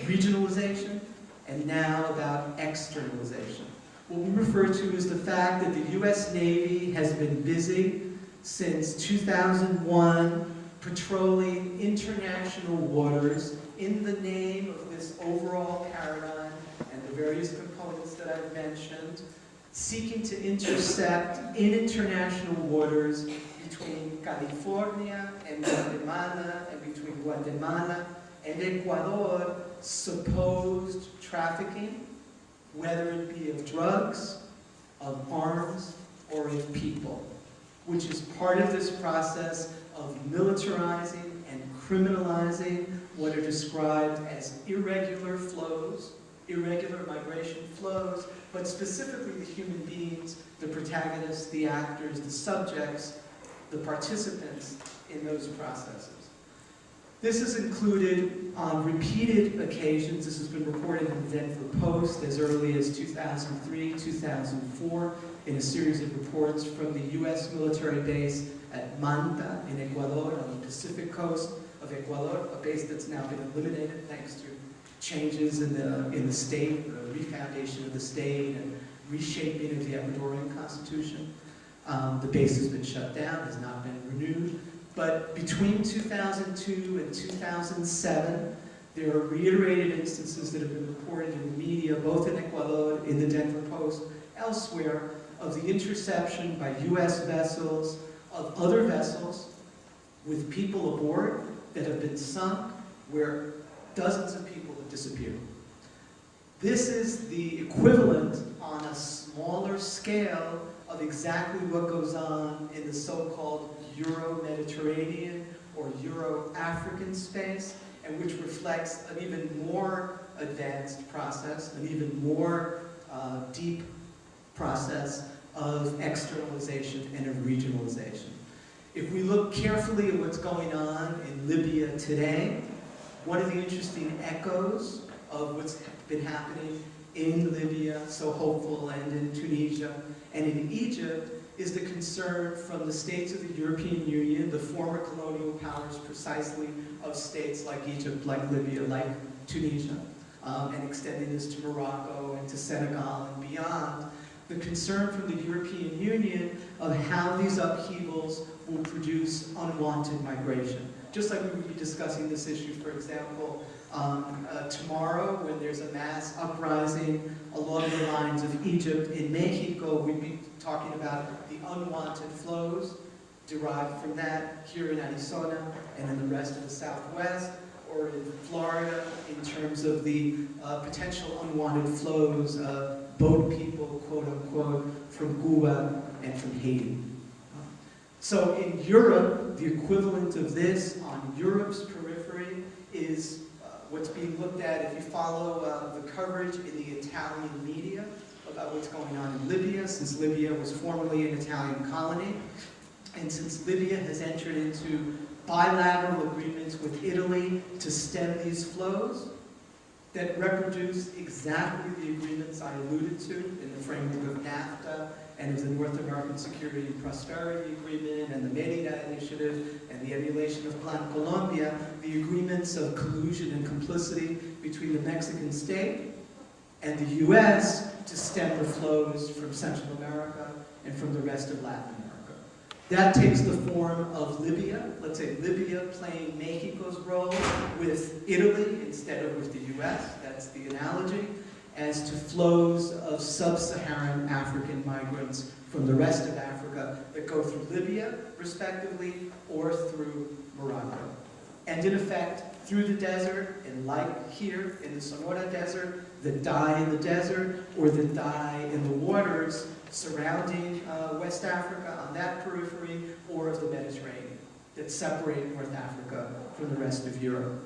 regionalization, and now about externalization. What we refer to is the fact that the U.S. Navy has been busy since 2001 patrolling international waters in the name of this overall paradigm and the various components that I've mentioned, seeking to intercept in international waters between California and Guatemala, and between Guatemala and Ecuador, supposed trafficking, whether it be of drugs, of arms, or of people, which is part of this process of militarizing and criminalizing what are described as irregular flows, irregular migration flows, but specifically the human beings, the protagonists, the actors, the subjects, the participants in those processes. This is included on repeated occasions. This has been reported in the Denver Post as early as 2003, 2004, in a series of reports from the U.S. military base at Manta in Ecuador, on the Pacific coast of Ecuador, a base that's now been eliminated thanks to changes in the state, the refoundation of the state, and reshaping of the Ecuadorian constitution. The base has been shut down, has not been renewed. But between 2002 and 2007, there are reiterated instances that have been reported in the media, both in Ecuador, in the Denver Post, elsewhere, of the interception by U.S. vessels of other vessels with people aboard that have been sunk, where dozens of people have disappeared. This is the equivalent on a smaller scale of exactly what goes on in the so-called Euro-Mediterranean or Euro-African space, and which reflects an even more advanced process, an even more deep process of externalization and of regionalization. If we look carefully at what's going on in Libya today, one of the interesting echoes of what's been happening in Libya, so hopeful, and in Tunisia, and in Egypt, is the concern from the states of the European Union, the former colonial powers precisely of states like Egypt, like Libya, like Tunisia, and extending this to Morocco and to Senegal and beyond, the concern from the European Union of how these upheavals will produce unwanted migration. Just like we would be discussing this issue, for example, tomorrow when there's a mass uprising along the lines of Egypt in Mexico, we'd be talking about the unwanted flows derived from that here in Arizona and in the rest of the Southwest, or in Florida in terms of the potential unwanted flows of boat people, quote unquote, from Cuba and from Haiti. So in Europe, the equivalent of this on Europe's periphery is what's being looked at if you follow the coverage in the Italian media about what's going on in Libya, since Libya was formerly an Italian colony, and since Libya has entered into bilateral agreements with Italy to stem these flows that reproduce exactly the agreements I alluded to in the framework of NAFTA and of the North American Security and Prosperity Agreement and the Merida Initiative and the emulation of Plan Colombia, the agreements of collusion and complicity between the Mexican state and the U.S. to stem the flows from Central America and from the rest of Latin America. That takes the form of Libya, let's say Libya playing Mexico's role with Italy instead of with the U.S., that's the analogy, as to flows of sub-Saharan African migrants from the rest of Africa that go through Libya, respectively, or through Morocco. And in effect, through the desert, and like here in the Sonora Desert, that die in the desert, or that die in the waters surrounding West Africa on that periphery, or of the Mediterranean, that separate North Africa from the rest of Europe.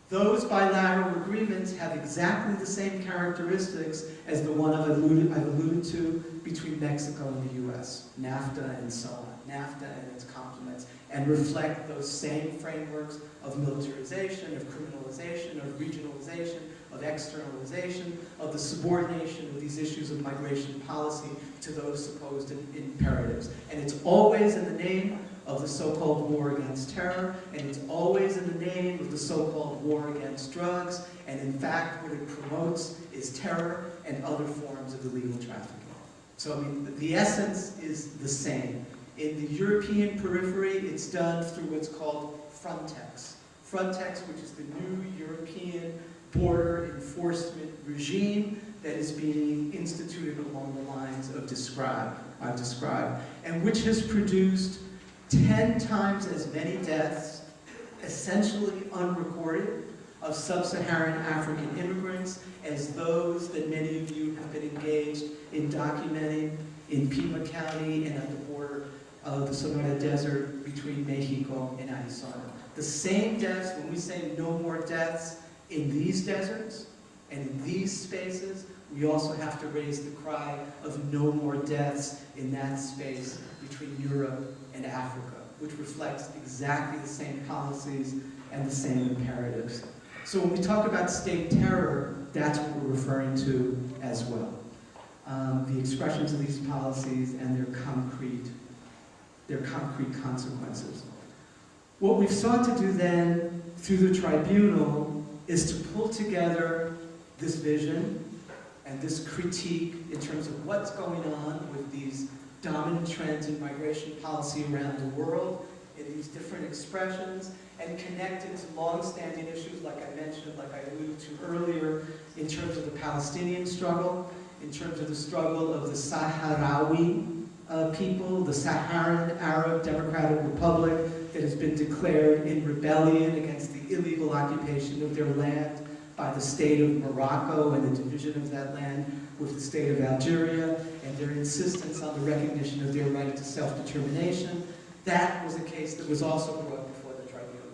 Those bilateral agreements have exactly the same characteristics as the one I've alluded to between Mexico and the U.S., NAFTA and so on, NAFTA and its complements, and reflect those same frameworks of militarization, of criminalization, of regionalization, of externalization, of the subordination of these issues of migration policy to those supposed imperatives. And it's always in the name of the so-called war against terror, and it's always in the name of the so-called war against drugs, and in fact what it promotes is terror and other forms of illegal trafficking. So I mean, the essence is the same. In the European periphery, it's done through what's called Frontex. Frontex, which is the new European border enforcement regime that is being instituted along the lines of I've described, and which has produced 10 times as many deaths, essentially unrecorded, of sub-Saharan African immigrants as those that many of you have been engaged in documenting in Pima County and at the border of the Sonora Desert between Mexico and Arizona. The same deaths, when we say no more deaths in these deserts and in these spaces, we also have to raise the cry of no more deaths in that space between Europe and Africa, which reflects exactly the same policies and the same imperatives. So when we talk about state terror, that's what we're referring to as well. The expressions of these policies and their concrete consequences. What we've sought to do then, through the tribunal, is to pull together this vision and this critique in terms of what's going on with these dominant trends in migration policy around the world, in these different expressions, and connect it to long-standing issues like I mentioned, like I alluded to earlier, in terms of the Palestinian struggle, in terms of the struggle of the Sahrawi people, the Saharan Arab Democratic Republic that has been declared in rebellion against the illegal occupation of their land by the state of Morocco and the division of that land with the state of Algeria, and their insistence on the recognition of their right to self-determination. That was a case that was also brought before the tribunal.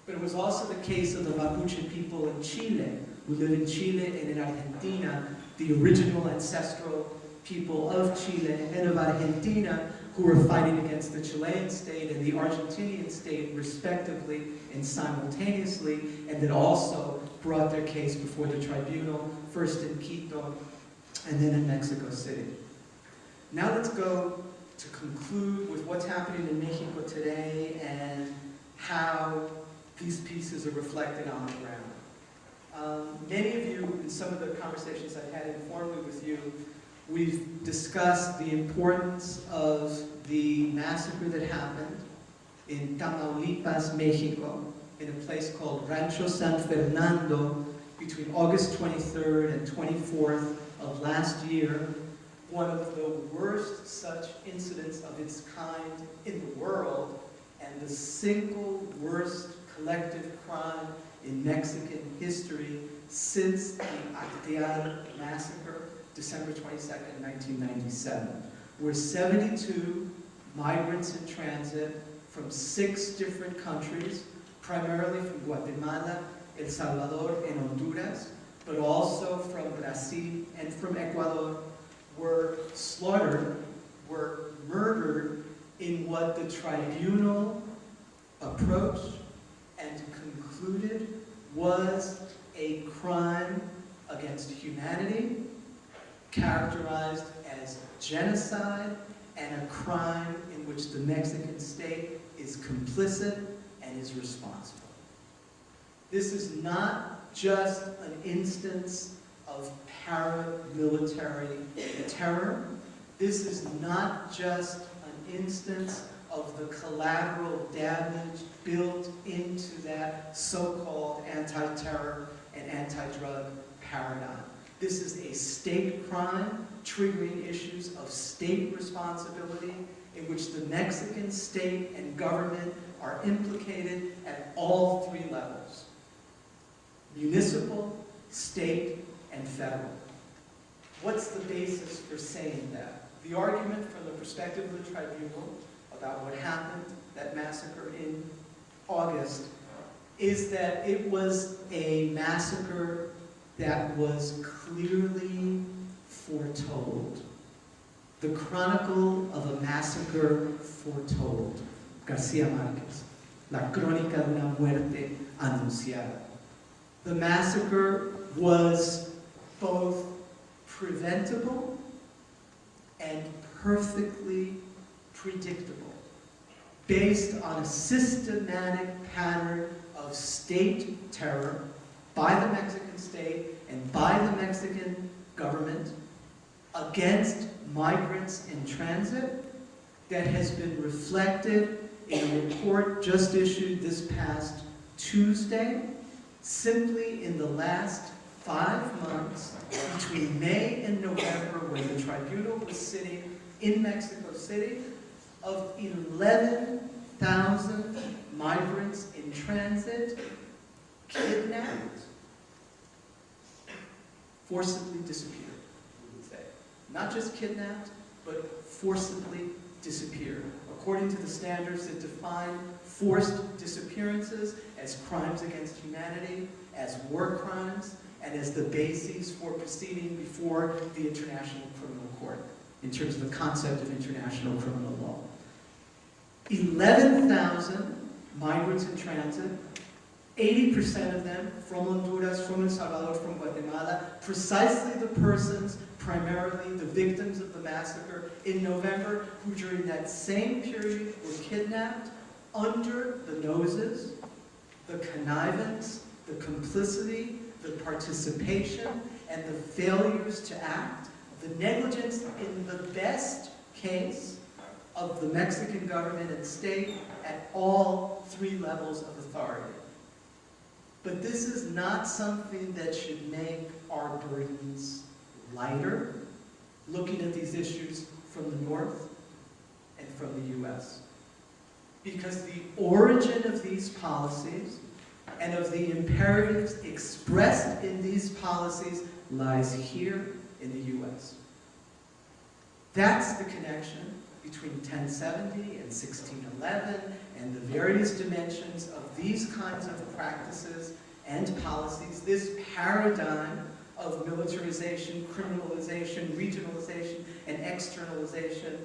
But it was also the case of the Mapuche people in Chile, who live in Chile and in Argentina, the original ancestral people of Chile and of Argentina, who were fighting against the Chilean state and the Argentinian state, respectively and simultaneously, and that also brought their case before the tribunal, first in Quito and then in Mexico City. Now let's go to conclude with what's happening in Mexico today and how these pieces are reflected on the ground. Many of you, in some of the conversations I've had informally with you, We've discussed the importance of the massacre that happened in Tamaulipas, Mexico, in a place called Rancho San Fernando between August 23rd and 24th of last year, one of the worst such incidents of its kind in the world, and the single worst collective crime in Mexican history since the Acteal massacre, December 22nd, 1997, where 72 migrants in transit from 6 different countries, primarily from Guatemala, El Salvador, and Honduras, but also from Brazil and from Ecuador, were slaughtered, were murdered in what the tribunal approached and concluded was a crime against humanity, characterized as genocide, and a crime in which the Mexican state is complicit and is responsible. This is not just an instance of paramilitary terror. This is not just an instance of the collateral damage built into that so-called anti-terror and anti-drug paradigm. This is a state crime triggering issues of state responsibility in which the Mexican state and government are implicated at all 3 levels: municipal, state, and federal. What's the basis for saying that? The argument from the perspective of the tribunal about what happened, that massacre in August, is that it was a massacre that was clearly foretold. The Chronicle of a Massacre Foretold, García Márquez, La Crónica de una Muerte Anunciada. The massacre was both preventable and perfectly predictable, based on a systematic pattern of state terror by the Mexican state and by the Mexican government against migrants in transit that has been reflected in a report just issued this past Tuesday. Simply in the last 5 months, between May and November, when the tribunal was sitting in Mexico City, of 11,000 migrants in transit kidnapped, forcibly disappeared, we would say. Not just kidnapped, but forcibly disappeared, according to the standards that define forced disappearances as crimes against humanity, as war crimes, and as the bases for proceeding before the International Criminal Court, in terms of the concept of international criminal law. 11,000 migrants in transit, 80% of them from Honduras, from El Salvador, from Guatemala, precisely the persons, primarily the victims of the massacre in November, who during that same period were kidnapped under the noses, the connivance, the complicity, the participation, and the failures to act, the negligence in the best case of the Mexican government and state at all 3 levels of authority. But this is not something that should make our burdens lighter, looking at these issues from the North and from the U.S. Because the origin of these policies and of the imperatives expressed in these policies lies here in the U.S. That's the connection between 1070 and 1611 and the various dimensions of these kinds of practices and policies, this paradigm of militarization, criminalization, regionalization, and externalization.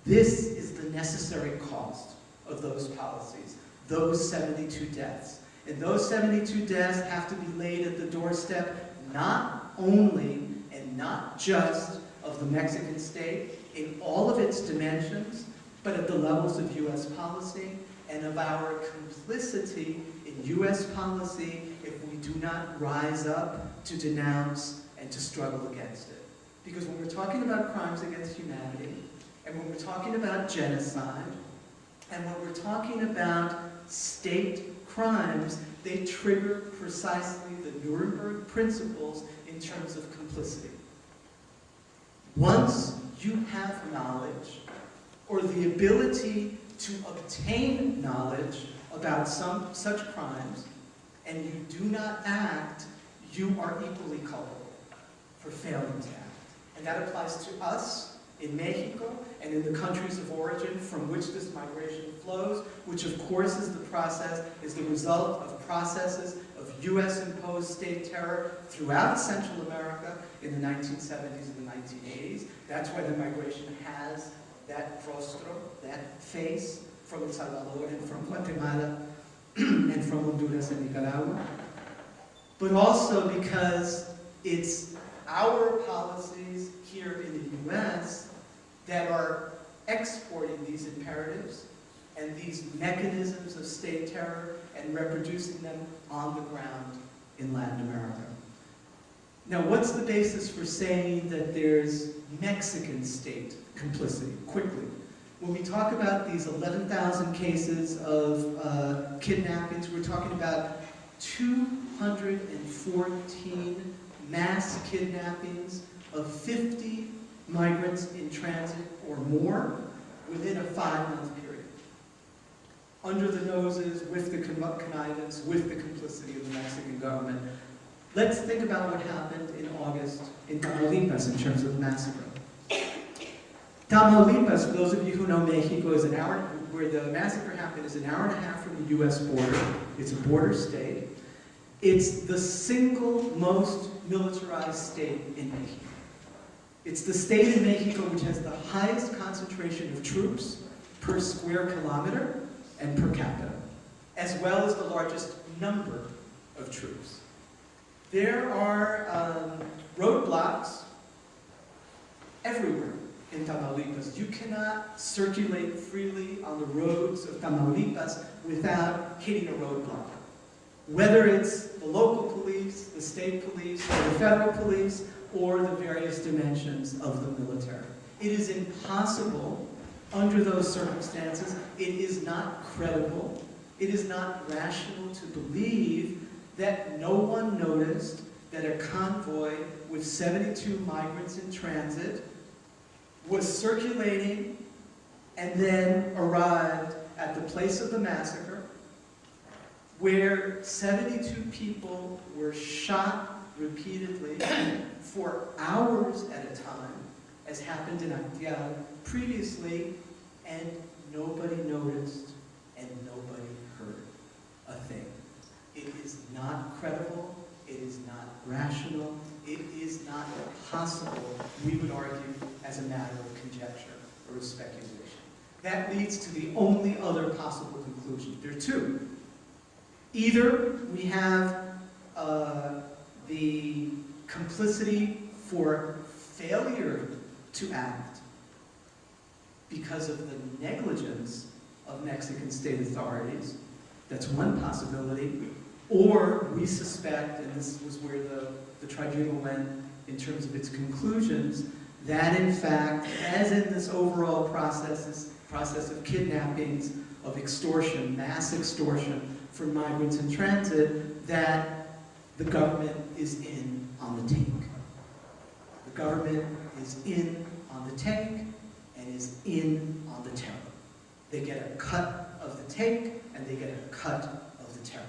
This is the necessary cost of those policies, those 72 deaths. And those 72 deaths have to be laid at the doorstep not only and not just of the Mexican state in all of its dimensions, but at the levels of U.S. policy and of our complicity in U.S. policy if we do not rise up to denounce and to struggle against it. Because when we're talking about crimes against humanity, and when we're talking about genocide, and when we're talking about state crimes, they trigger precisely the Nuremberg principles in terms of complicity. Once you have knowledge, or the ability to obtain knowledge about such crimes, and you do not act, you are equally culpable for failing to act. And that applies to us in Mexico and in the countries of origin from which this migration flows, which of course is the result of processes of US-imposed state terror throughout Central America in the 1970s and the 1980s. That's why the migration has that rostro, that face, from El Salvador and from Guatemala and from Honduras and Nicaragua. But also because it's our policies here in the US that are exporting these imperatives and these mechanisms of state terror and reproducing them on the ground in Latin America. Now, what's the basis for saying that there's Mexican state complicity? Quickly. When we talk about these 11,000 cases of kidnappings, we're talking about 214 mass kidnappings of 50 migrants in transit or more within a 5-month period. Under the noses, with the connivance, with the complicity of the Mexican government. Let's think about what happened in August in Tamaulipas in terms of the massacre. Tamaulipas, for those of you who know Mexico, is an hour, where the massacre happened, is an hour and a half from the US border. It's a border state. It's the single most militarized state in Mexico. It's the state in Mexico which has the highest concentration of troops per square kilometer and per capita, as well as the largest number of troops. There are roadblocks everywhere in Tamaulipas. You cannot circulate freely on the roads of Tamaulipas without hitting a roadblock. Whether it's the local police, the state police, or the federal police, or the various dimensions of the military. It is impossible under those circumstances. It is not credible. It is not rational to believe that no one noticed that a convoy with 72 migrants in transit was circulating and then arrived at the place of the massacre, where 72 people were shot repeatedly for hours at a time, as happened in Actial previously, and nobody noticed and nobody heard a thing. It is not credible, it is not rational, it is not possible, we would argue, as a matter of conjecture or of speculation. That leads to the only other possible conclusion. There are two. Either we have the complicity for failure to act because of the negligence of Mexican state authorities. That's one possibility. Or we suspect, and this was where the tribunal went in terms of its conclusions, that in fact, as in this overall process of kidnappings, of extortion, mass extortion for migrants in transit, that the government is in on the take. The government is in on the take and is in on the terror. They get a cut of the take and they get a cut of the terror.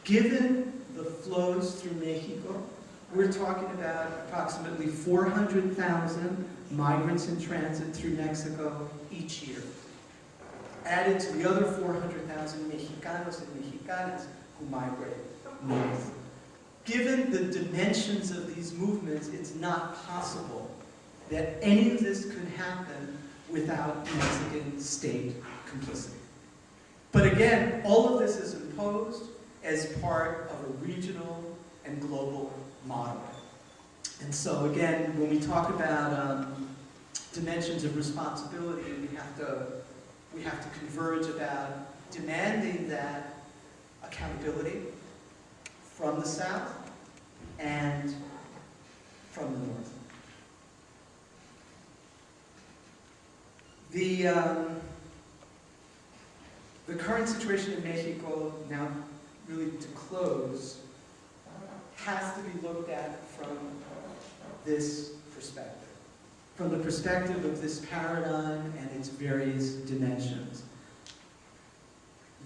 Given the flows through Mexico, we're talking about approximately 400,000 migrants in transit through Mexico each year. Added to the other 400,000 Mexicanos and Mexicanas who migrate north. Given the dimensions of these movements, it's not possible that any of this could happen without Mexican state complicity. But again, all of this is imposed as part of a regional and global model. And so again, when we talk about dimensions of responsibility, we have to converge about demanding that accountability from the South and from the North. The current situation in Mexico, now really to close, has to be looked at from this perspective. From the perspective of this paradigm and its various dimensions.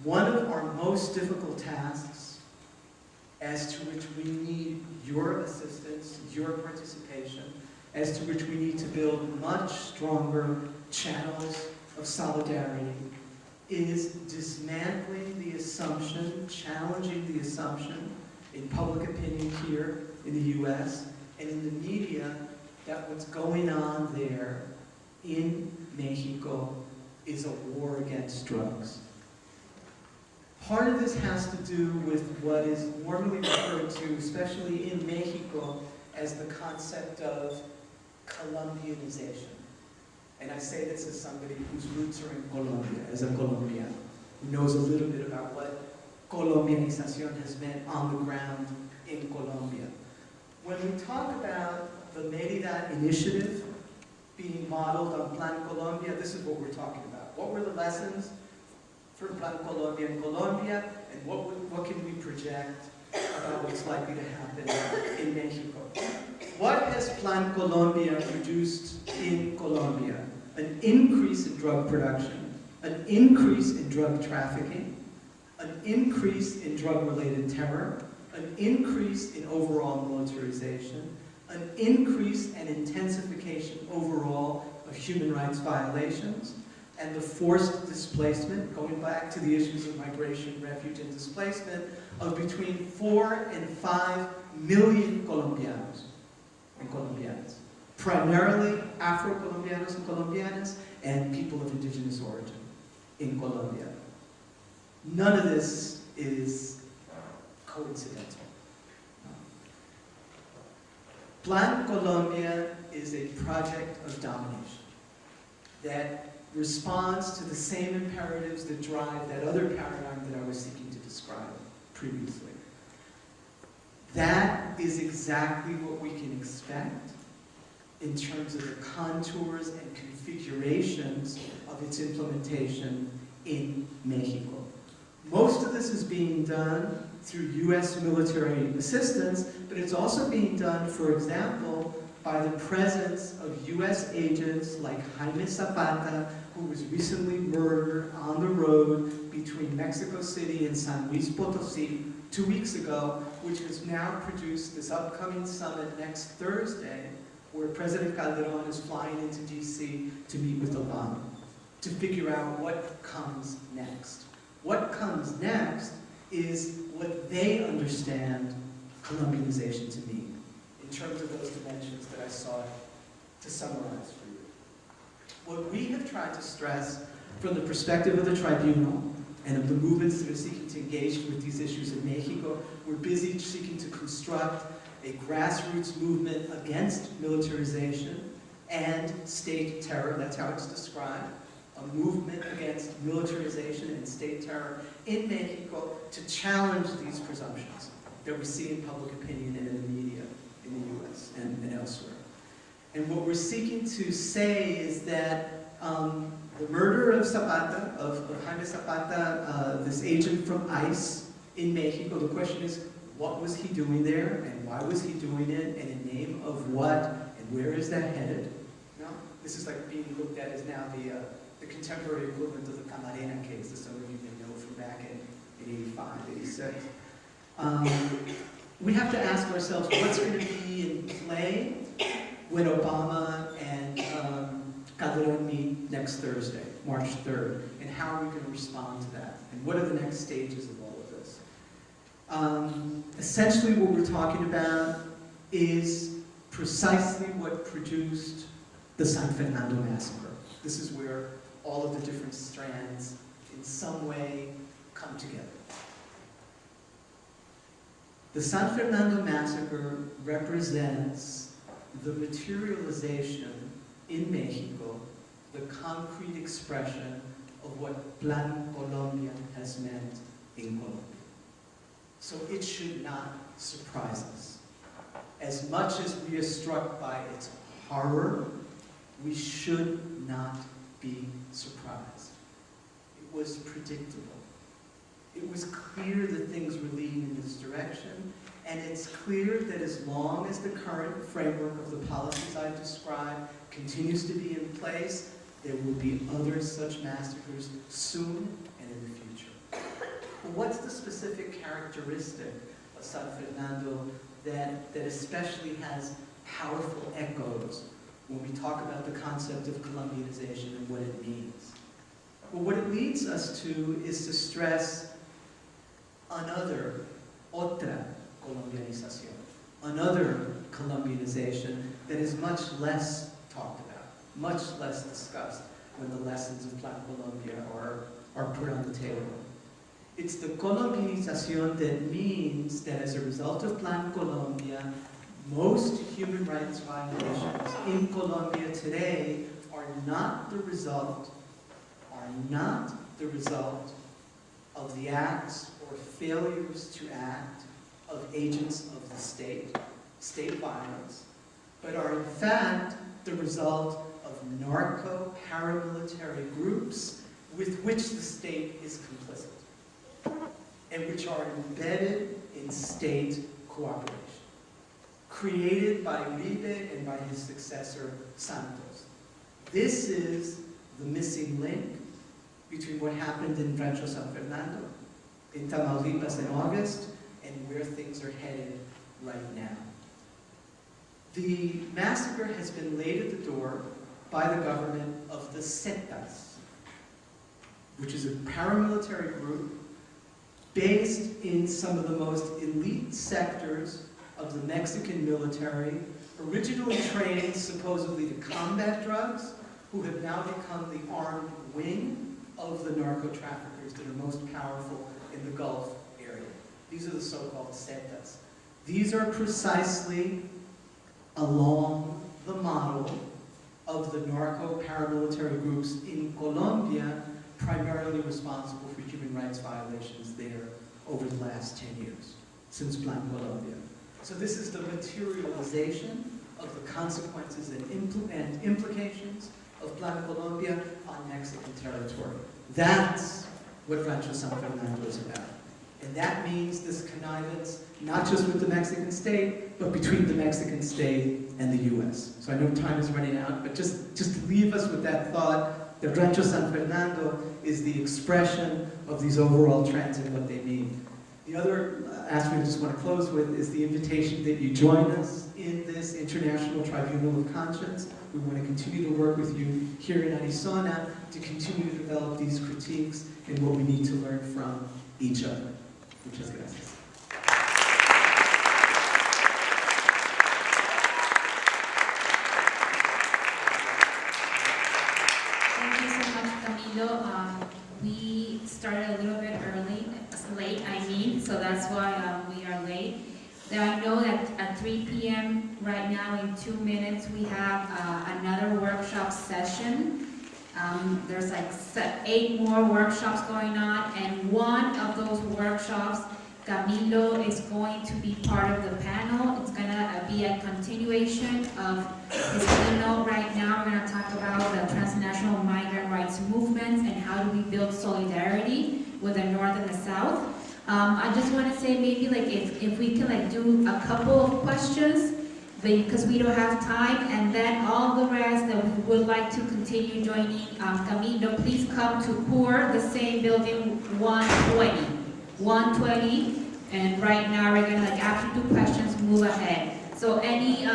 One of our most difficult tasks, as to which we need your assistance, your participation, as to which we need to build much stronger channels of solidarity, is dismantling the assumption, challenging the assumption in public opinion here in the US and in the media that what's going on there in Mexico is a war against drugs. Part of this has to do with what is normally referred to, especially in Mexico, as the concept of Colombianization. And I say this as somebody whose roots are in Colombia, as a Colombian, who knows a little bit about what Colombianización has meant on the ground in Colombia. When we talk about the Mérida Initiative being modeled on Plan Colombia, this is what we're talking about. What were the lessons for Plan Colombia in Colombia, and what can we project about what's likely to happen in Mexico? What has Plan Colombia produced in Colombia? An increase in drug production, an increase in drug trafficking, an increase in drug-related terror, an increase in overall militarization, an increase and intensification overall of human rights violations, and the forced displacement, going back to the issues of migration, refuge, and displacement, of between 4 and 5 million Colombianos and Colombianas. Primarily Afro-Colombianos and Colombianas, and people of indigenous origin in Colombia. None of this is coincidental. Plan Colombia is a project of domination that responds to the same imperatives that drive that other paradigm that I was seeking to describe previously. That is exactly what we can expect in terms of the contours and configurations of its implementation in Mexico. Most of this is being done through US military assistance, but it's also being done, for example, by the presence of US agents like Jaime Zapata, who was recently murdered on the road between Mexico City and San Luis Potosí 2 weeks ago, which has now produced this upcoming summit next Thursday, where President Calderón is flying into DC to meet with Obama, to figure out what comes next. What comes next is what they understand Colombianization to mean, in terms of those dimensions that I sought to summarize for you. What we have tried to stress from the perspective of the tribunal and of the movements that are seeking to engage with these issues in Mexico, we're busy seeking to construct a grassroots movement against militarization and state terror. That's how it's described. A movement against militarization and state terror in Mexico to challenge these presumptions that we see in public opinion and in the media in the US and elsewhere. And what we're seeking to say is that the murder of Zapata, of Jaime Zapata, this agent from ICE in Mexico, the question is, what was he doing there, and why was he doing it, and in name of what, and where is that headed? No? This is like being looked at as now the contemporary equivalent of the Camarena case that some of you may know from back in 85, 86. We have to ask ourselves what's going to be in play when Obama and Calderón meet next Thursday, March 3rd, and how are we going to respond to that? And what are the next stages of all of this? Essentially what we're talking about is precisely what produced the San Fernando massacre. This is where all of the different strands in some way come together. The San Fernando massacre represents the materialization in Mexico, the concrete expression of what Plan Colombia has meant in Colombia. So it should not surprise us. As much as we are struck by its horror, we should not be be surprised. It was predictable. It was clear that things were leading in this direction, and it's clear that as long as the current framework of the policies I've described continues to be in place, there will be other such massacres soon and in the future. But what's the specific characteristic of San Fernando that especially has powerful echoes when we talk about the concept of Colombianization and what it means? Well, what it leads us to is to stress another, otra colombianización, another Colombianization that is much less talked about, much less discussed when the lessons of Plan Colombia are put on the table. It's the Colombianización that means that as a result of Plan Colombia, most human rights violations in Colombia today are not the result of the acts or failures to act of agents of the state violence, but are in fact the result of narco-paramilitary groups with which the state is complicit, and which are embedded in state cooperation, created by Uribe and by his successor, Santos. This is the missing link between what happened in Rancho San Fernando, in Tamaulipas in August, and where things are headed right now. The massacre has been laid at the door by the government of the Zetas, which is a paramilitary group based in some of the most elite sectors of the Mexican military, originally trained supposedly to combat drugs, who have now become the armed wing of the narco-traffickers that are most powerful in the Gulf area. These are the so-called Zetas. These are precisely along the model of the narco-paramilitary groups in Colombia, primarily responsible for human rights violations there over the last 10 years, since Plan Colombia. So this is the materialization of the consequences and implications of Plan Colombia on Mexican territory. That's what Rancho San Fernando is about. And that means this connivance, not just with the Mexican state, but between the Mexican state and the US. So I know time is running out, but just to leave us with that thought, that Rancho San Fernando is the expression of these overall trends and what they mean. The other aspect I just want to close with is the invitation that you join us in this International Tribunal of Conscience. We want to continue to work with you here in Arizona to continue to develop these critiques and what we need to learn from each other. Muchas gracias. Thank you so much, Camilo. We started a little bit late, so that's why we are late. I know that at 3 p.m. right now, in 2 minutes, we have another workshop session. There's like 8 more workshops going on, and one of those workshops, Camilo is going to be part of the panel. It's going to be a continuation of his keynote. Right now, we're going to talk about the transnational migrant rights movements and how do we build solidarity with the North and the South. I just want to say maybe like if we can like do a couple of questions, because we don't have time, and then all the rest that we would like to continue joining Camilo, please come to CORE, the same building, 120, and right now we're gonna like after 2 questions move ahead. So any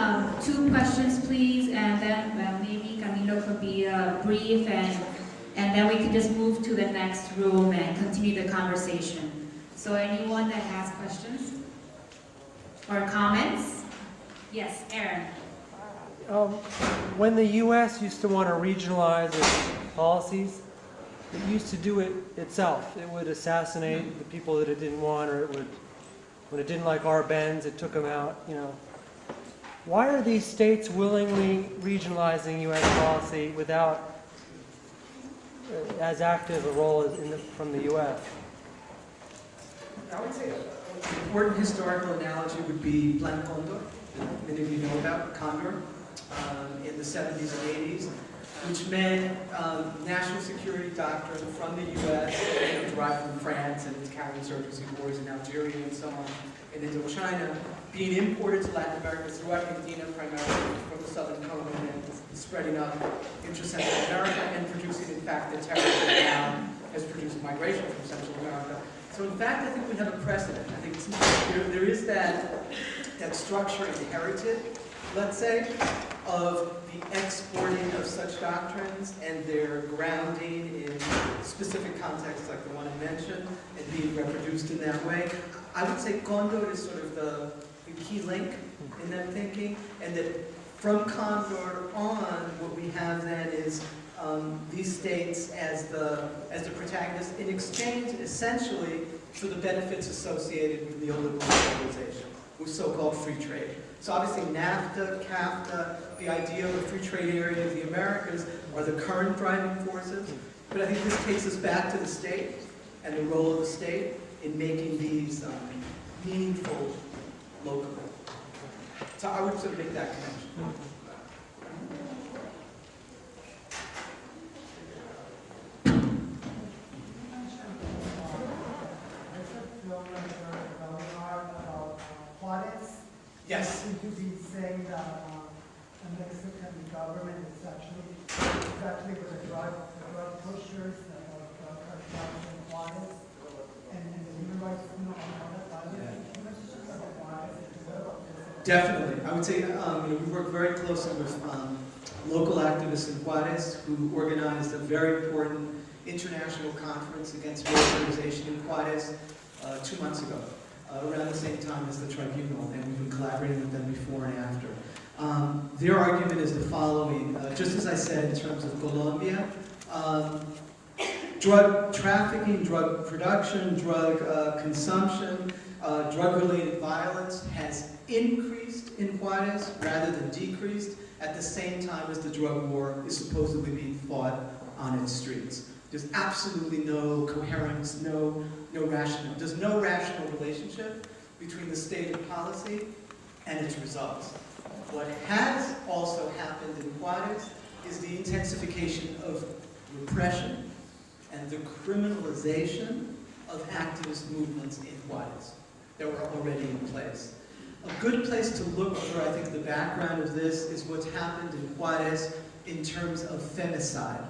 2 questions please, and then maybe Camilo could be brief, and then we can just move to the next room and continue the conversation. So anyone that has questions or comments? Yes, Aaron. When the U.S. used to want to regionalize its policies, it used to do it itself. It would assassinate the people that it didn't want, or it would, when it didn't like Arbenz, it took them out, you know. Why are these states willingly regionalizing U.S. policy without as active a role as from the U.S.? I would say an important historical analogy would be Plan Condor. Many of you know about Condor. in the 70s and 80s, which meant national security doctrine from the U.S., derived from France and its counterinsurgency wars in Algeria and so on, in Indochina, being imported to Latin America through Argentina, primarily from the southern cone, and spreading up into Central America and producing, in fact, the terror that now has produced migration from Central America. So in fact, I think we have a precedent. I think there is that structure inherited, let's say, of the exporting of such doctrines and their grounding in specific contexts like the one I mentioned and being reproduced in that way. I would say Condor is sort of the key link in that thinking, and that from Condor on, what we have then is these states as the protagonists in exchange, essentially, for the benefits associated with neoliberal globalization, with so-called free trade. So obviously NAFTA, CAFTA, the idea of a free trade area of the Americas are the current driving forces. But I think this takes us back to the state and the role of the state in making these meaningful locally. So I would sort of make that connection. Yes. Would you be saying that the Mexican government is actually with the drug pushers that are driving Juarez and the human rights Definitely. I would say we work very closely with local activists in Juarez who organized a very important international conference against militarization in Juarez 2 months ago. Around the same time as the tribunal, and we've been collaborating with them before and after. Their argument is the following, just as I said in terms of Colombia, drug trafficking, drug production, drug consumption, drug-related violence has increased in Juarez rather than decreased at the same time as the drug war is supposedly being fought on its streets. There's absolutely no coherence, no rational. There's no rational relationship between the stated policy and its results. What has also happened in Juarez is the intensification of repression and the criminalization of activist movements in Juarez that were already in place. A good place to look for, I think, the background of this is what's happened in Juarez in terms of femicide.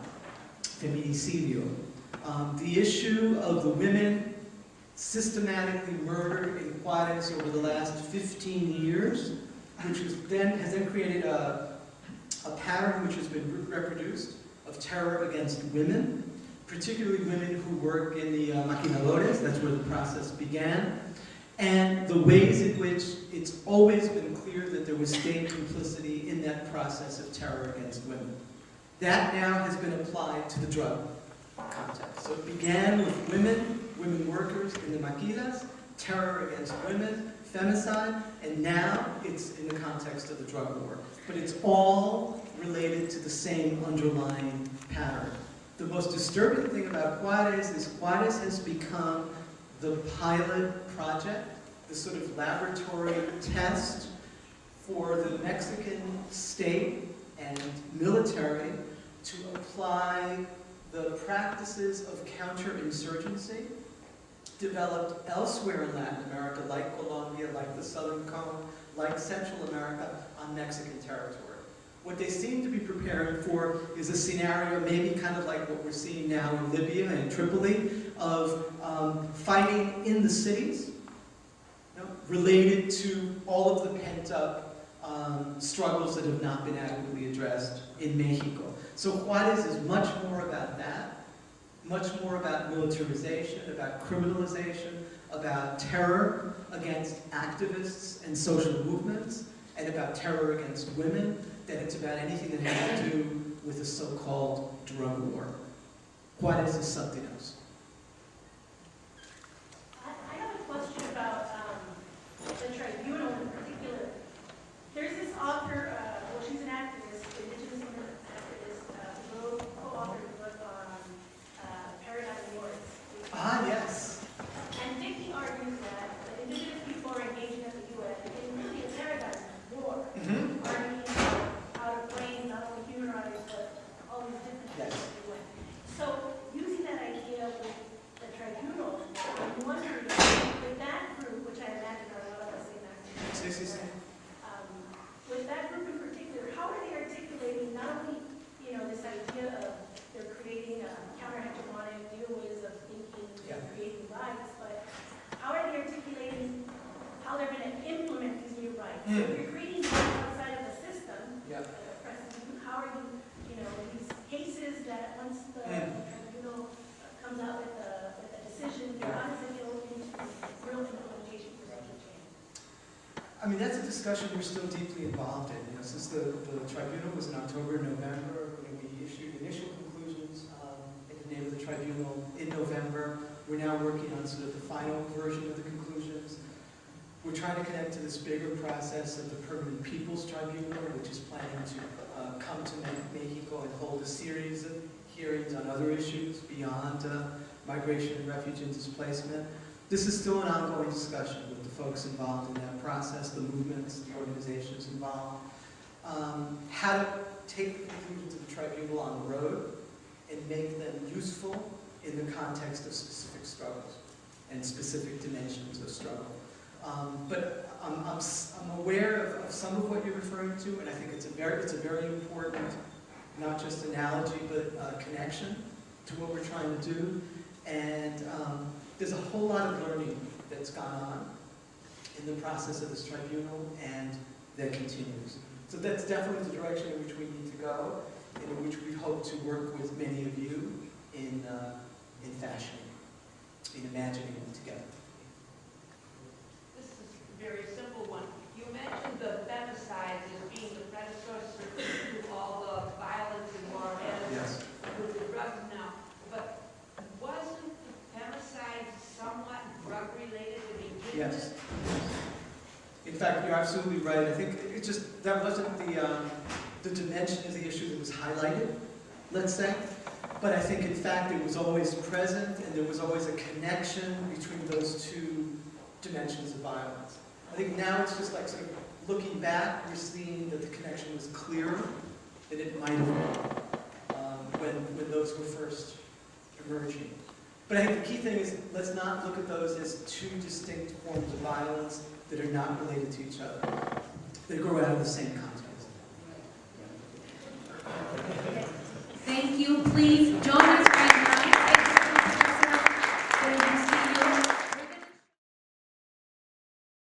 Feminicidio. The issue of the women systematically murdered in Juarez over the last 15 years, which has then created a pattern which has been reproduced of terror against women, particularly women who work in the maquinadores, that's where the process began, and the ways in which it's always been clear that there was state complicity in that process of terror against women. That now has been applied to the drug context. So it began with women workers in the maquilas, terror against women, femicide, and now it's in the context of the drug war. But it's all related to the same underlying pattern. The most disturbing thing about Juarez is Juarez has become the pilot project, the sort of laboratory test for the Mexican state and military to apply the practices of counterinsurgency developed elsewhere in Latin America, like Colombia, like the Southern Cone, like Central America, on Mexican territory. What they seem to be preparing for is a scenario maybe kind of like what we're seeing now in Libya and Tripoli, of fighting in the cities, related to all of the pent-up struggles that have not been adequately addressed in Mexico. So Juarez is much more about that, much more about militarization, about criminalization, about terror against activists and social movements, and about terror against women, than it's about anything that has to do with the so-called drug war. Juarez is something else. I have a question about the tribunal in particular. There's this author, well, she's an activist, indigenous woman activist, who co-authored a book on Paradigm Wars. Ah, yes. And Dickey argues that the indigenous people are engaging at the UN in really a paradigm war, arguing out of I mean, that's a discussion we're still deeply involved in. You know, since the tribunal was in October, November, when we issued initial conclusions in the name of the tribunal in November, we're now working on sort of the final version of the conclusions. We're trying to connect to this bigger process of the Permanent People's Tribunal, which is planning to come to Mexico and hold a series of hearings on other issues beyond migration and refugee and displacement. This is still an ongoing discussion with the folks involved in that process, the movements, the organizations involved. How to take the conclusions of the tribunal on the road and make them useful in the context of specific struggles and specific dimensions of struggle. But I'm aware of some of what you're referring to, and I think it's a very important, not just analogy, but connection to what we're trying to do. And there's a whole lot of learning that's gone on in the process of this tribunal, and that continues. So that's definitely the direction in which we need to go, and in which we hope to work with many of you in fashioning, in imagining it together. This is a very simple one. You mentioned the femicides as being the predecessor to all the violence in war and Yes. with the drugs now. But wasn't the femicide somewhat drug-related to begin Yes. with? In fact, you're absolutely right. I think it just, that wasn't the dimension of the issue that was highlighted, let's say. But I think, in fact, it was always present, and there was always a connection between those two dimensions of violence. I think now it's just like sort of looking back, we're seeing that the connection was clearer than it might have been when those were first emerging. But I think the key thing is, let's not look at those as two distinct forms of violence that are not related to each other. They grow out of the same context. Thank you. Please